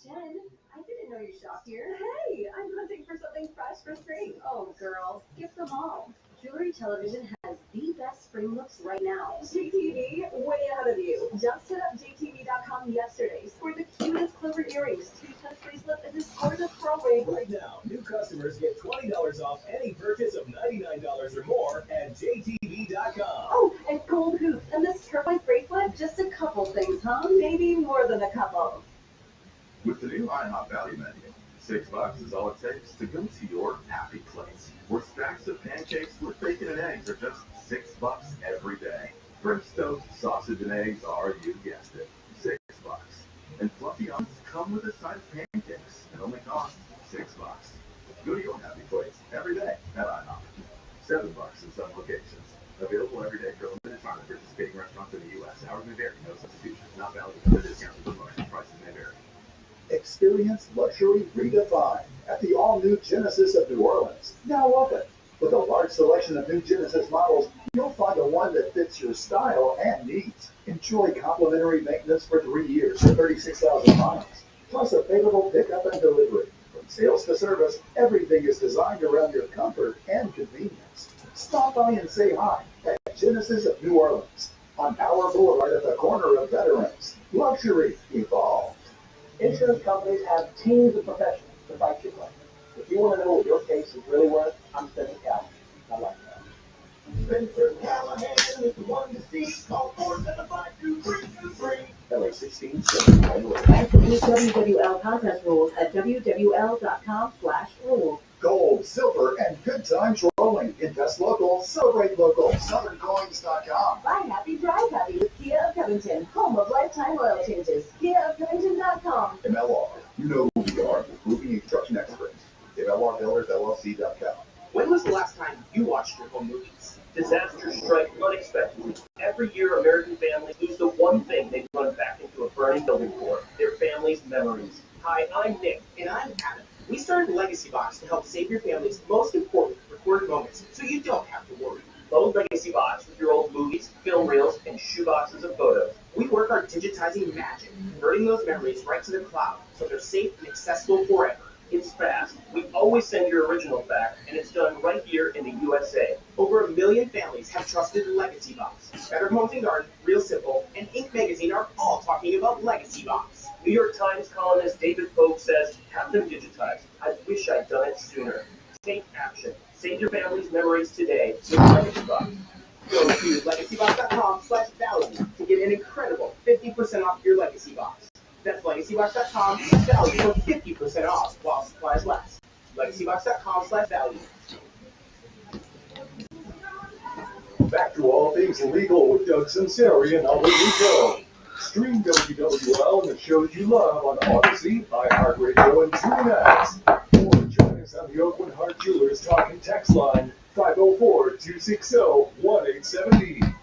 Jen, I didn't know you shopped here. Hey, I'm hunting for something fresh for spring. Oh, girls, skip them all. Jewelry Television has the best spring looks right now. JTV, way ahead of you. Just hit up JTV.com yesterday. Scored the cutest clover earrings, 2-touch bracelet, and this gorgeous pearl ring. Right now, new customers get $20 off any purchase of $99 or more at JTV.com. Oh, and gold hoops and this turquoise bracelet. Just a couple things, huh? Maybe more than a couple. With the new IHOP value menu, $6 is all it takes to go to your happy place, where stacks of pancakes with bacon and eggs are just $6 every day. French toast, sausage, and eggs are, you guessed it, $6. And fluffy omelets come with a side of pancakes and only cost $6. Go to your happy place every day at IHOP. $7 in some locations. Available every day for a limited time at participating restaurants in the U.S. Hours may vary. No substitution. Not valid with other discounts and promotions. Prices may vary. Experience luxury redefined at the all-new Genesis of New Orleans, now open. With a large selection of new Genesis models, you'll find the one that fits your style and needs. Enjoy complimentary maintenance for 3 years or 36,000 miles, plus a favorable pickup and delivery. From sales to service, everything is designed around your comfort and convenience. Stop by and say hi at Genesis of New Orleans on Power Boulevard at the corner of Veterans. Luxury evolved. Insurance companies have teams of professionals to fight your claim. If you want to know what your case is really worth, I'm Spencer Callahan. I like that. Spencer Callahan is the one to see. Call 475-2323. LA 16 And complete WWL contest rules at wwl.com/rules. Gold, silver, and good times rolling. Invest local, celebrate local. SouthernCoins.com. Buy happy, drive happy with Kia of Covington, home of lifetime oil changes. KiaofCovington.com. MLR. You know who we are. Moving and construction experts. MLRBuildersLLC.com. When was the last time you watched your home movies? Disasters strike unexpectedly. Every year, American families lose the one thing they run back into a burning building for: their family's memories. Hi, I'm Nick. And I'm Adam. We started Legacy Box to help save your family's most important recorded moments so you don't have to worry. Load Legacy Box with your old movies, film reels, and shoeboxes of photos. We work our digitizing magic, converting those memories right to the cloud so they're safe and accessible forever. It's fast. We always send your originals back, and it's done right here in the USA. Over 1 million families have trusted Legacy Box. Better Homes and Garden, Real Simple, and Inc. Magazine are all talking about Legacy Box. New York Times columnist David Pope says, have them digitized. I wish I'd done it sooner. Take action. Save your family's memories today with Legacy Box. Go to legacybox.com/value to get an incredible 50% off your Legacy Box. That's legacybox.com/value for 50% off while supplies last. legacybox.com/value. Back to all things legal with Doug Sunseri and Albert Nicaud. Stream WWL and the shows you love on Odyssey, iHeartRadio, and TuneIn. Or join us on the Oakland Heart Jewelers Talking Text Line, 504-260-1870.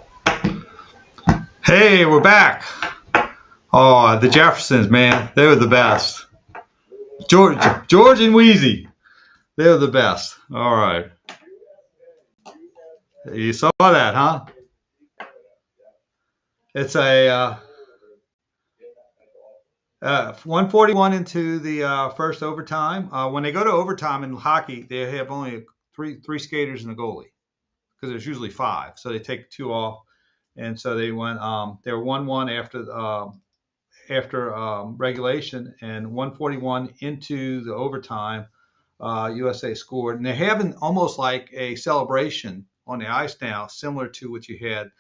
Hey, we're back. Oh, the Jeffersons, man, they were the best. George and Wheezy, they were the best. All right. You saw that, huh? It's a 141 into the first overtime. When they go to overtime in hockey, they have only three skaters and a goalie because there's usually 5. So they take 2 off, and so they went. They were 1-1 after regulation, and 141 into the overtime. USA scored, and they're having almost like a celebration on the ice now, similar to what you had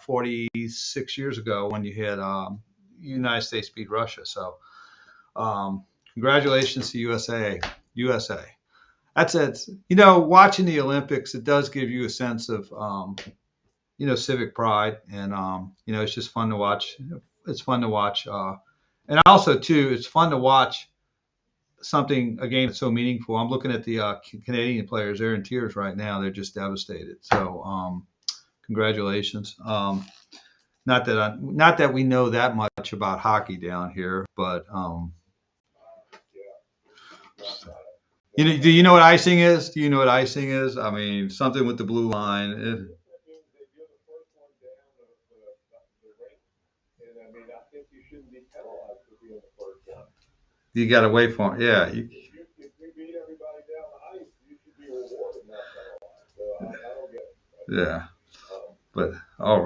46 years ago when you had United States beat Russia. So congratulations to USA. That's it. Watching the Olympics, it does give you a sense of, civic pride. And, it's just fun to watch. It's fun to watch. And also, too, it's fun to watch a game that's so meaningful. I'm looking at the Canadian players. They're in tears right now. They're just devastated. So congratulations. Not that we know that much about hockey down here, but do you know what icing is? Do you know what icing is? I mean, something with the blue line. You got to wait for it. Yeah. Yeah. But all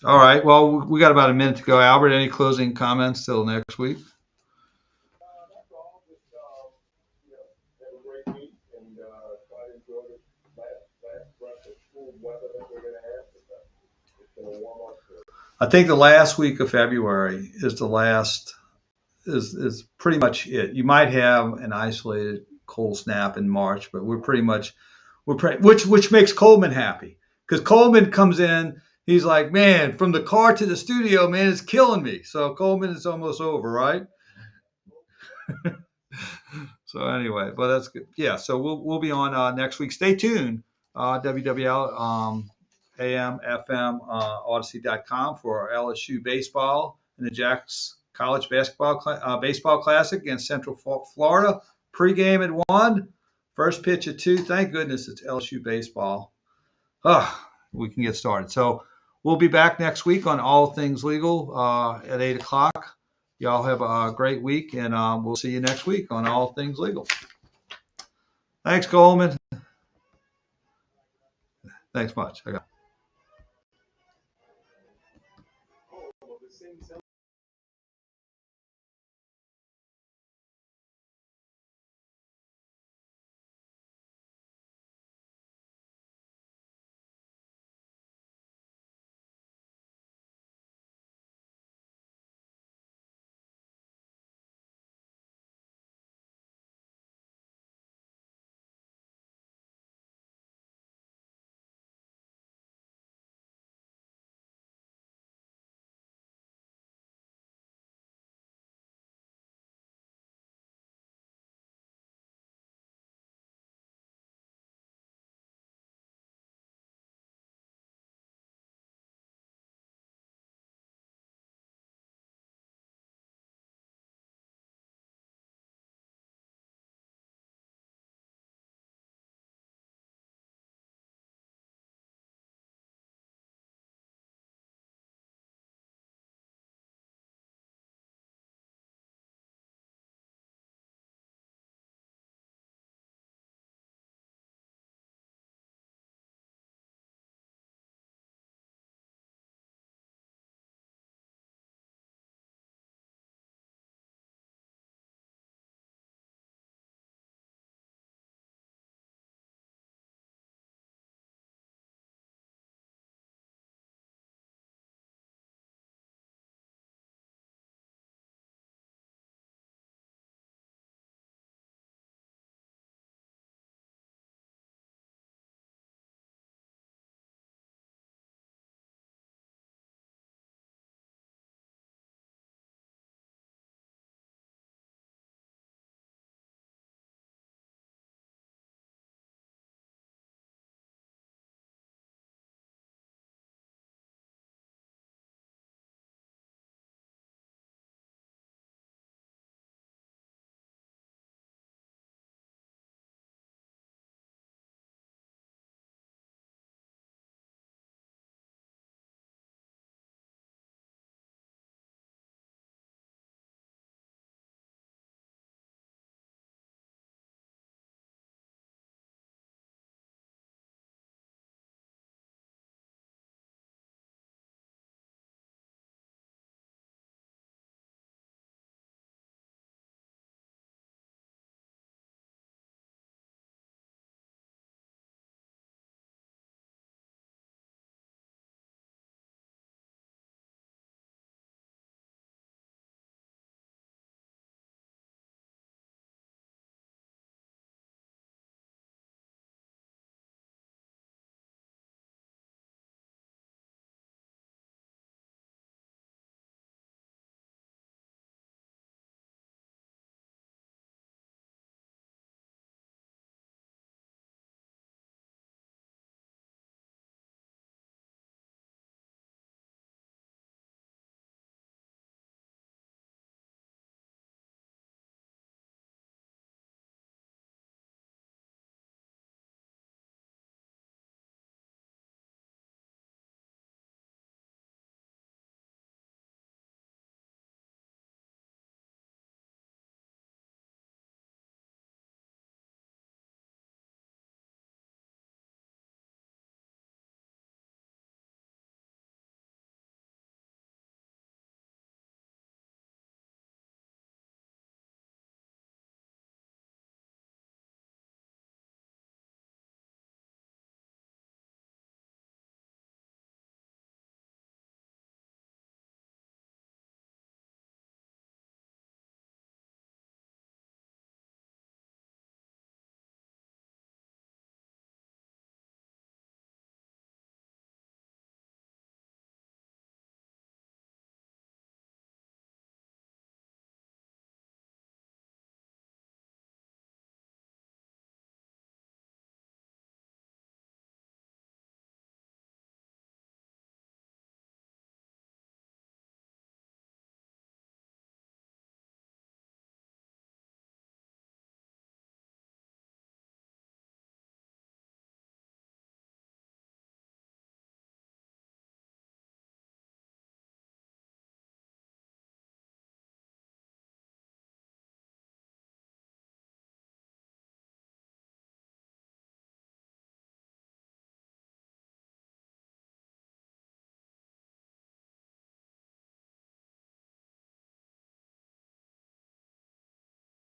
right. Well, we got about a minute to go. Albert, any closing comments till next week? I think the last week of February is the last. Is pretty much it. You might have an isolated cold snap in March, but which makes Coleman happy because Coleman comes in. He's like, man, from the car to the studio, man, it's killing me. So Coleman is almost over, right? So anyway, but that's good. Yeah. So we'll be on next week. Stay tuned. WWL AM FM Odyssey.com for our LSU baseball and the Jacks College baseball classic against Central Florida. Pregame at 1, first pitch at 2. Thank goodness it's LSU baseball. We can get started. So we'll be back next week on All Things Legal at 8 o'clock. Y'all have a great week, and we'll see you next week on All Things Legal. Thanks, Coleman. Thanks much.